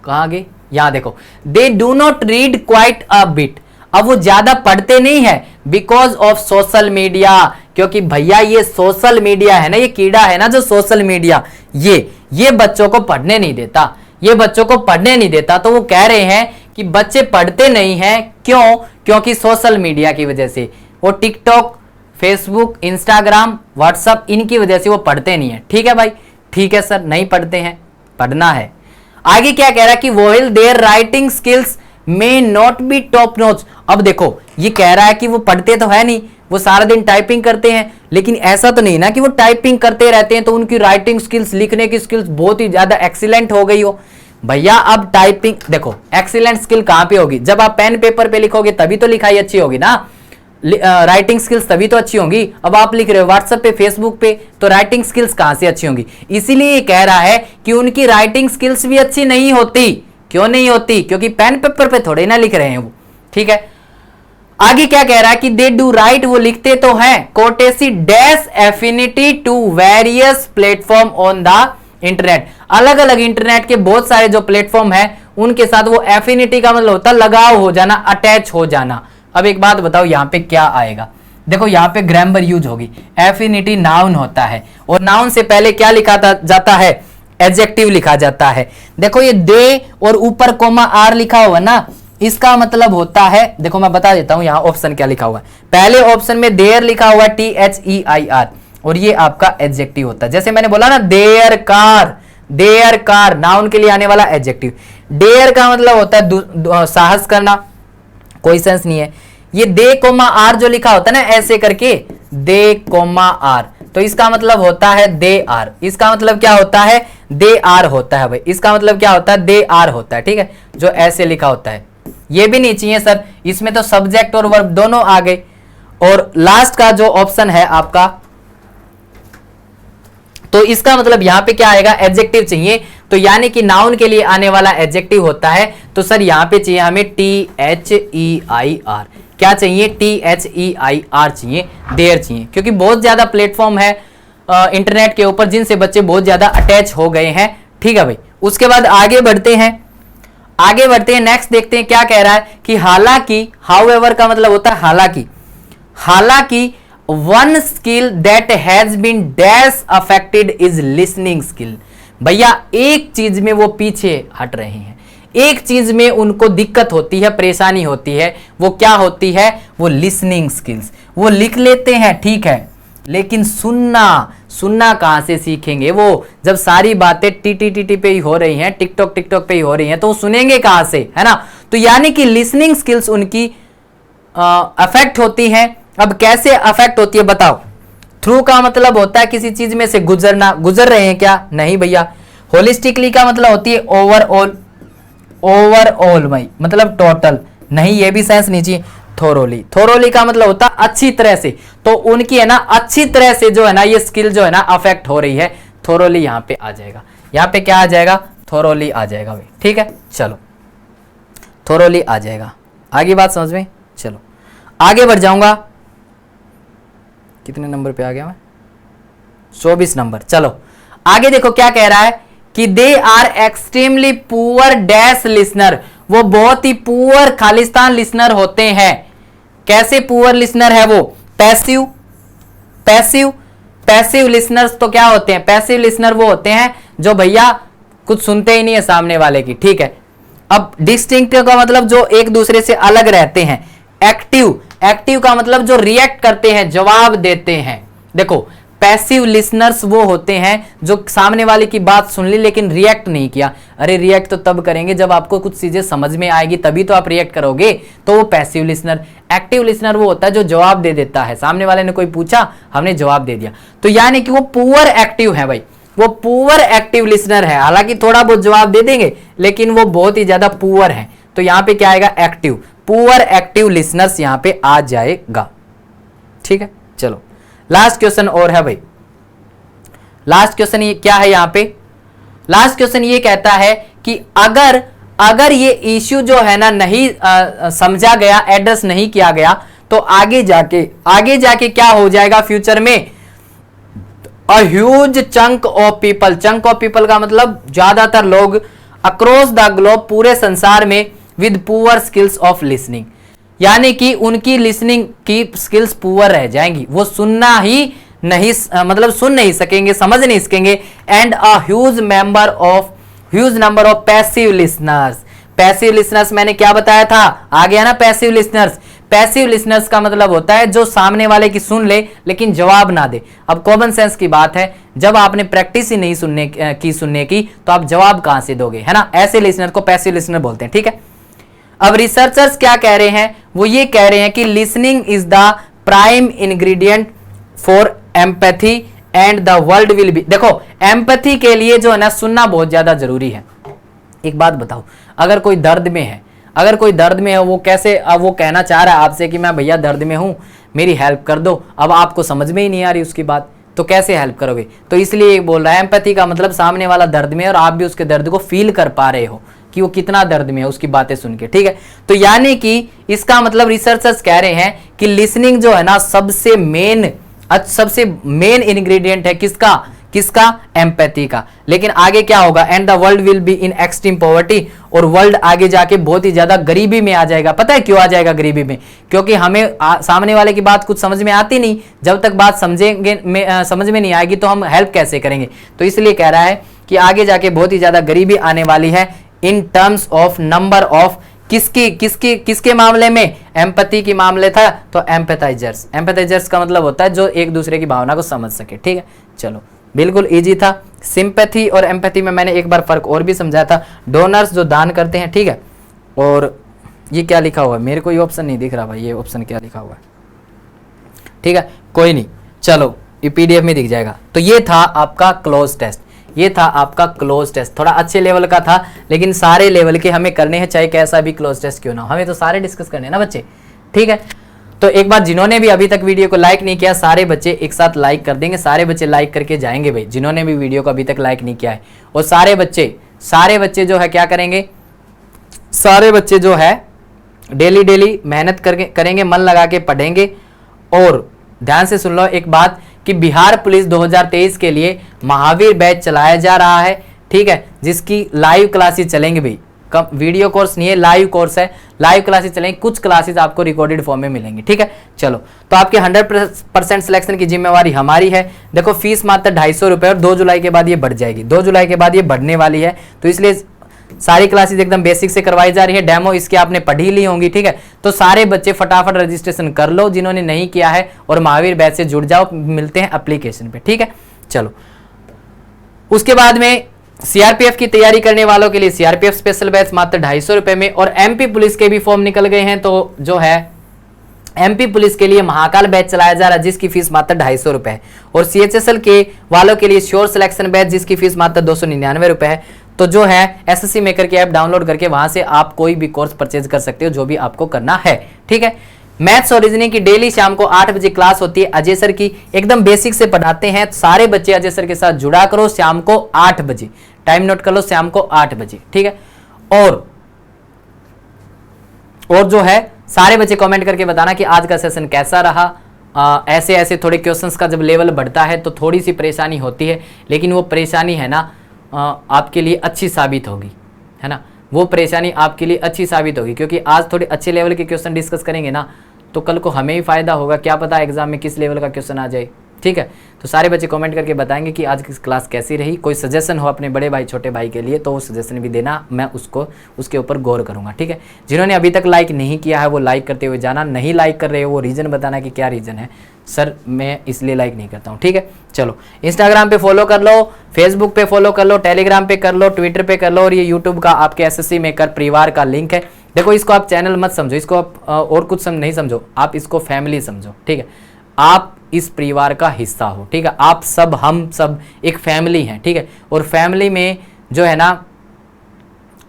कहां गए, यहां देखो, they do not read quite a bit. अब वो ज्यादा पढ़ते नहीं है बिकॉज ऑफ सोशल मीडिया, क्योंकि भैया ये सोशल मीडिया है ना, ये कीड़ा है ना जो सोशल मीडिया, ये बच्चों को पढ़ने नहीं देता, ये बच्चों को पढ़ने नहीं देता। तो वो कह रहे हैं कि बच्चे पढ़ते नहीं हैं, क्यों? क्योंकि सोशल मीडिया की वजह से, वो टिकटॉक, फेसबुक, इंस्टाग्राम, व्हाट्सएप, इनकी वजह से वो पढ़ते नहीं है। ठीक है भाई, ठीक है सर, नहीं पढ़ते हैं, पढ़ना है। आगे क्या कह रहा है कि while there writing skills may not be top notch. अब देखो ये कह रहा है कि वो पढ़ते तो है नहीं, वो सारा दिन टाइपिंग करते हैं, लेकिन ऐसा तो नहीं ना कि वो टाइपिंग करते रहते हैं तो उनकी राइटिंग स्किल्स, लिखने की स्किल्स बहुत ही ज्यादा एक्सीलेंट हो गई हो। भैया अब टाइपिंग देखो, एक्सीलेंट स्किल कहां पे होगी, जब आप पेन पेपर पे लिखोगे तभी तो लिखाई अच्छी होगी ना, राइटिंग स्किल्स तभी तो अच्छी होंगी। अब आप लिख रहे हो व्हाट्सएप पे, फेसबुक पे, तो राइटिंग स्किल्स कहां से अच्छी होंगी? इसीलिए ये कह रहा है कि उनकी राइटिंग स्किल्स भी अच्छी नहीं होती। क्यों नहीं होती? क्योंकि पेन पेपर पे थोड़े ना लिख रहे हैं वो, ठीक है। आगे क्या कह रहा है कि दे डू राइट, वो लिखते तो हैं, courtesy dash affinity to various platform on the internet. अलग अलग इंटरनेट के बहुत सारे जो प्लेटफॉर्म है उनके साथ वो एफिनिटी का मतलब होता है लगाव हो जाना, अटैच हो जाना। अब एक बात बताओ यहां पे क्या आएगा, देखो यहां पे ग्रामर यूज होगी। एफिनिटी नाउन होता है और नाउन से पहले क्या लिखा जाता है, एडजेक्टिव लिखा जाता है। देखो ये दे और ऊपर कोमा आर लिखा हुआ ना, इसका मतलब होता है, देखो मैं बता देता हूं यहां ऑप्शन क्या लिखा हुआ है। पहले ऑप्शन में देयर लिखा हुआ है THEIR और ये आपका एडजेक्टिव होता है। जैसे मैंने बोला ना their car, their car noun के लिए आने वाला एडजेक्टिव। डेयर का मतलब होता है साहस करना, कोई सेंस नहीं है। ये दे कोमा आर जो लिखा होता है ना ऐसे करके, दे कोमा आर, तो इसका मतलब होता है दे आर। इसका मतलब क्या होता है, दे आर होता है भाई। इसका मतलब क्या होता है, दे आर होता है, ठीक है, जो ऐसे लिखा होता है। ये भी नहीं चाहिए सर, इसमें तो सब्जेक्ट और वर्ब दोनों आ गए। और लास्ट का जो ऑप्शन है आपका, तो इसका मतलब यहां पे क्या आएगा, एडजेक्टिव चाहिए। तो यानी कि नाउन के लिए आने वाला एडजेक्टिव होता है, तो सर यहां पे चाहिए हमें THEIR। क्या चाहिए, THEIR चाहिए, देयर चाहिए, क्योंकि बहुत ज्यादा प्लेटफॉर्म है इंटरनेट के ऊपर जिनसे बच्चे बहुत ज्यादा अटैच हो गए हैं। ठीक है भाई, उसके बाद आगे बढ़ते हैं, आगे बढ़ते हैं, नेक्स्ट देखते हैं क्या कह रहा है कि हालांकि, हाउएवर का मतलब होता है हालांकि, हालांकि one skill that has been dash affected is listening skill. भैया एक चीज में वो पीछे हट रहे हैं, एक चीज में उनको दिक्कत होती है, परेशानी होती है, वो क्या होती है, वो लिसनिंग स्किल्स। वो लिख लेते हैं ठीक है, लेकिन सुनना कहां से सीखेंगे? वो जब सारी बातें टीटी पे ही हो रही हैं, टिकटॉक पे ही हो रही हैं, तो वो सुनेंगे कहां से, है ना। तो यानी कि लिसनिंग स्किल्स उनकी अफेक्ट होती हैं। अब कैसे अफेक्ट होती है बताओ? थ्रू का मतलब होता है किसी चीज में से गुजरना, गुजर रहे हैं क्या? नहीं भैया। होलिस्टिकली का मतलब होती है ओवरऑल, ओवरऑल भाई मतलब टोटल, नहीं ये भी सेंस नहीं चाहिए। थोरोली का मतलब होता है अच्छी तरह से, तो उनकी है ना अच्छी तरह से जो है ना ये स्किल जो है ना अफेक्ट हो रही है, थोरोली यहां पे आ जाएगा। यहां पे क्या आ जाएगा, थोरोली आ जाएगा भाई, ठीक है। चलो थोरोली आ जाएगा, आगे बात समझ में। चलो आगे बढ़ जाऊंगा, कितने नंबर पे आ गया मैं, 24 नंबर। चलो आगे देखो क्या कह रहा है कि they are extremely poor dash listener. वो बहुत ही पुअर खालिस्तान लिसनर होते हैं। कैसे पुअर लिसनर है वो? पैसिव लिसनर्स तो क्या होते हैं? पैसिव लिसनर वो होते हैं जो भैया कुछ सुनते ही नहीं है सामने वाले की, ठीक है। अब डिस्टिंक्टिव का मतलब जो एक दूसरे से अलग रहते हैं। एक्टिव का मतलब जो रिएक्ट करते हैं, जवाब देते हैं। देखो पैसिव लिसनर्स वो होते हैं जो सामने वाले की बात सुन ली लेकिन रिएक्ट नहीं किया। अरे रिएक्ट तो तब करेंगे जब आपको कुछ चीजें समझ में आएगी, तभी तो आप रिएक्ट करोगे, तो वो पैसिव लिसनर। एक्टिव लिसनर वो होता है जो जवाब दे देता है, सामने वाले ने कोई पूछा, हमने जवाब दे दिया, तो यानी कि वो पुअर एक्टिव है भाई, वो पुअर एक्टिव लिसनर है। हालांकि थोड़ा बहुत जवाब दे देंगे लेकिन वो बहुत ही ज्यादा पुअर है, तो यहां पे क्या आएगा, एक्टिव, पुअर एक्टिव लिसनर्स यहां पे आ जाएगा। ठीक है, चलो लास्ट क्वेश्चन और है भाई। लास्ट क्वेश्चन ये क्या है, यहां पे लास्ट क्वेश्चन ये कहता है कि अगर ये इश्यू जो है ना नहीं समझा गया, एड्रेस नहीं किया गया, तो आगे जाके क्या हो जाएगा फ्यूचर में, a huge chunk of people. Chunk of people का मतलब ज्यादातर लोग अक्रॉस द ग्लोब, पूरे संसार में, with poor skills of listening, यानी कि उनकी लिसनिंग की स्किल्स पुअर रह जाएंगी, वो सुनना ही नहीं, मतलब सुन नहीं सकेंगे, समझ नहीं सकेंगे। And a huge number of passive listeners. Passive listeners मैंने क्या बताया था, आ गया ना पैसिव लिसनर्स। पैसिव लिसनर्स का मतलब होता है जो सामने वाले की सुन ले लेकिन जवाब ना दे। अब कॉमन सेंस की बात है, जब आपने प्रैक्टिस ही नहीं सुनने की तो आप जवाब कहां से दोगे, है ना। ऐसे लिसनर को पैसिव लिसनर बोलते हैं। ठीक है, अब रिसर्चर्स क्या कह रहे हैं, वो ये कह रहे हैं कि listening is the prime ingredient for empathy and the world will be. देखो एम्पैथी के लिए जो है ना सुनना बहुत ज्यादा जरूरी है। एक बात बताओ, अगर कोई दर्द में है, वो कैसे, अब वो कहना चाह रहा है आपसे कि मैं भैया दर्द में हूं, मेरी हेल्प कर दो, अब आपको समझ में ही नहीं आ रही उसकी बात, तो कैसे हेल्प करोगे। तो इसलिए बोल रहा है एम्पैथी का मतलब सामने वाला दर्द में है और आप भी उसके दर्द को फील कर पा रहे हो कि वो कितना दर्द में है उसकी बातें सुन के। ठीक है, तो यानी कि इसका मतलब रिसर्चर्स कह रहे हैं कि लिसनिंग जो है ना सबसे मेन इंग्रेडिएंट है किसका एम्पैथी का। लेकिन आगे क्या होगा, and the world will be in extreme poverty, और वर्ल्ड आगे जाके बहुत ही ज्यादा गरीबी में आ जाएगा। पता है क्यों आ जाएगा गरीबी में, क्योंकि हमें सामने वाले की बात कुछ समझ में आती नहीं, जब तक बात समझ में नहीं आएगी तो हम हेल्प कैसे करेंगे। तो इसलिए कह रहा है कि आगे जाके बहुत ही ज्यादा गरीबी आने वाली है in terms of number of किसके मामले में, एम्पैथी के मामले था, तो एम्पैथाइजर्स का मतलब होता है जो एक दूसरे की भावना को समझ सके। ठीक है, चलो बिल्कुल इजी था। सिंपैथी और एम्पैथी में मैंने एक बार फर्क और भी समझाया था। डोनर्स जो दान करते हैं, ठीक है, और ये क्या लिखा हुआ है, मेरे को ये ऑप्शन नहीं दिख रहा भाई, ये ऑप्शन क्या लिखा हुआ है, ठीक है कोई नहीं, चलो ये पीडीएफ में दिख जाएगा। तो ये था आपका क्लोज टेस्ट, थोड़ा अच्छे लेवल का था, लेकिन सारे लेवल के हमें करने हैं, चाहे कैसा भी क्लोज टेस्ट क्यों ना हो, हमें तो सारे डिस्कस करने हैं ना बच्चे। ठीक है, तो एक बार जिन्होंने भी अभी तक वीडियो को लाइक नहीं किया, सारे बच्चे एक साथ लाइक कर देंगे, सारे बच्चे लाइक करके जाएंगे भाई, जिन्होंने भी वीडियो को अभी तक लाइक नहीं किया है। और सारे बच्चे जो है क्या करेंगे, सारे बच्चे जो है डेली मेहनत करेंगे, मन लगा के पढ़ेंगे। और ध्यान से सुन लो एक बात कि बिहार पुलिस 2023 के लिए महावीर बैच चलाया जा रहा है, ठीक है, जिसकी लाइव क्लासेस चलेंगे भाई, कब वीडियो कोर्स नहीं है, लाइव कोर्स है, लाइव क्लासेस चलेंगे, कुछ क्लासेस आपको रिकॉर्डेड फॉर्म में मिलेंगी। ठीक है, चलो तो आपके 100% सिलेक्शन की जिम्मेवारी हमारी है। देखो फीस मात्र 250 रुपए, और 2 जुलाई के बाद ये बढ़ जाएगी, 2 जुलाई के बाद ये बढ़ने वाली है, तो इसलिए सारी क्लासेस एकदम बेसिक से करवाई जा रही है। डेमो इसकी आपने पढ़ी ली होंगी, ठीक है, तो सारे बच्चे फटाफट रजिस्ट्रेशन कर लो जिन्होंने नहीं किया है, और महावीर बैच से जुड़ जाओ, मिलते हैं एप्लीकेशन पे। ठीक है, चलो उसके बाद में सीआरपीएफ की तैयारी करने वालों के लिए सीआरपीएफ स्पेशल बैच मात्र 250 रुपए में, और एमपी पुलिस के भी फॉर्म निकल गए हैं, तो जो है एमपी पुलिस के लिए महाकाल बैच चलाया जा रहा है जिसकी फीस मात्र 250 रुपए है, और सीएचएसएल के वालों के लिए श्योर सिलेक्शन बैच जिसकी फीस मात्र 299 रुपए है। तो जो है एसएससी मेकर की ऐप डाउनलोड करके वहां से आप कोई भी कोर्स परचेज कर सकते हो, जो भी आपको करना है। ठीक है, मैथ्स और रीजनिंग की डेली शाम को 8 बजे क्लास होती है, अजय सर की, एकदम बेसिक से पढ़ाते हैं, सारे बच्चे अजय सर के साथ जुड़ा करो, शाम को 8 बजे, टाइम नोट कर लो, शाम को 8 बजे। ठीक है, और जो है सारे बच्चे कमेंट करके बताना कि आज का सेशन कैसा रहा। ऐसे थोड़े क्वेश्चंस का जब लेवल बढ़ता है तो थोड़ी सी परेशानी होती है, लेकिन वो परेशानी है ना आपके लिए अच्छी साबित होगी, है ना, वो परेशानी आपके लिए अच्छी साबित होगी, क्योंकि आज थोड़े अच्छे लेवल के क्वेश्चन डिस्कस करेंगे ना, तो कल को हमें ही फायदा होगा, क्या पता एग्जाम में किस लेवल का क्वेश्चन आ जाए, ठीक है। तो सारे बच्चे कमेंट करके बताएंगे कि आज की क्लास कैसी रही। कोई सजेशन हो अपने बड़े भाई छोटे भाई के लिए तो वो सजेशन भी देना, मैं उसको उसके ऊपर गौर करूंगा, ठीक है। जिन्होंने अभी तक लाइक नहीं किया है वो लाइक करते हुए जाना, नहीं लाइक कर रहे हो वो रीज़न बताना कि क्या रीज़न है, सर मैं इसलिए लाइक नहीं करता हूँ, ठीक है। चलो इंस्टाग्राम पे फॉलो कर लो, फेसबुक पे फॉलो कर लो, टेलीग्राम पे कर लो, ट्विटर पे कर लो, और ये यूट्यूब का आपके एसएससी मेकर परिवार का लिंक है। देखो इसको आप चैनल मत समझो, इसको आप और कुछ नहीं समझो, आप इसको फैमिली समझो, ठीक है। आप इस परिवार का हिस्सा हो, ठीक है। आप सब, हम सब एक फैमिली हैं, ठीक है। और फैमिली में जो है ना,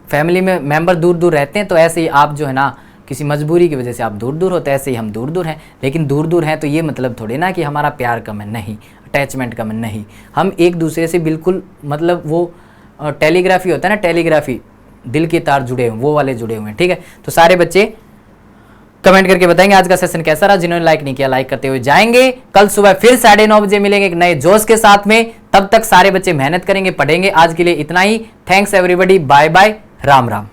फैमिली में मेंबर दूर दूर रहते हैं, तो ऐसे ही आप जो है ना किसी मजबूरी की वजह से आप दूर दूर होते हैं, ऐसे ही हम दूर दूर हैं। लेकिन दूर दूर हैं तो ये मतलब थोड़ी ना कि हमारा प्यार कम है, नहीं, अटैचमेंट कम है, नहीं। हम एक दूसरे से बिल्कुल मतलब वो टेलीग्राफी होता है ना, टेलीग्राफी, दिल के तार जुड़े हुए, वो वाले जुड़े हुए हैं, ठीक है। तो सारे बच्चे कमेंट करके बताएंगे आज का सेशन कैसा रहा। जिन्होंने लाइक नहीं किया लाइक करते हुए जाएंगे। कल सुबह फिर 9:30 बजे मिलेंगे एक नए जोश के साथ में। तब तक सारे बच्चे मेहनत करेंगे, पढ़ेंगे। आज के लिए इतना ही। Thanks everybody, bye bye, Ram Ram.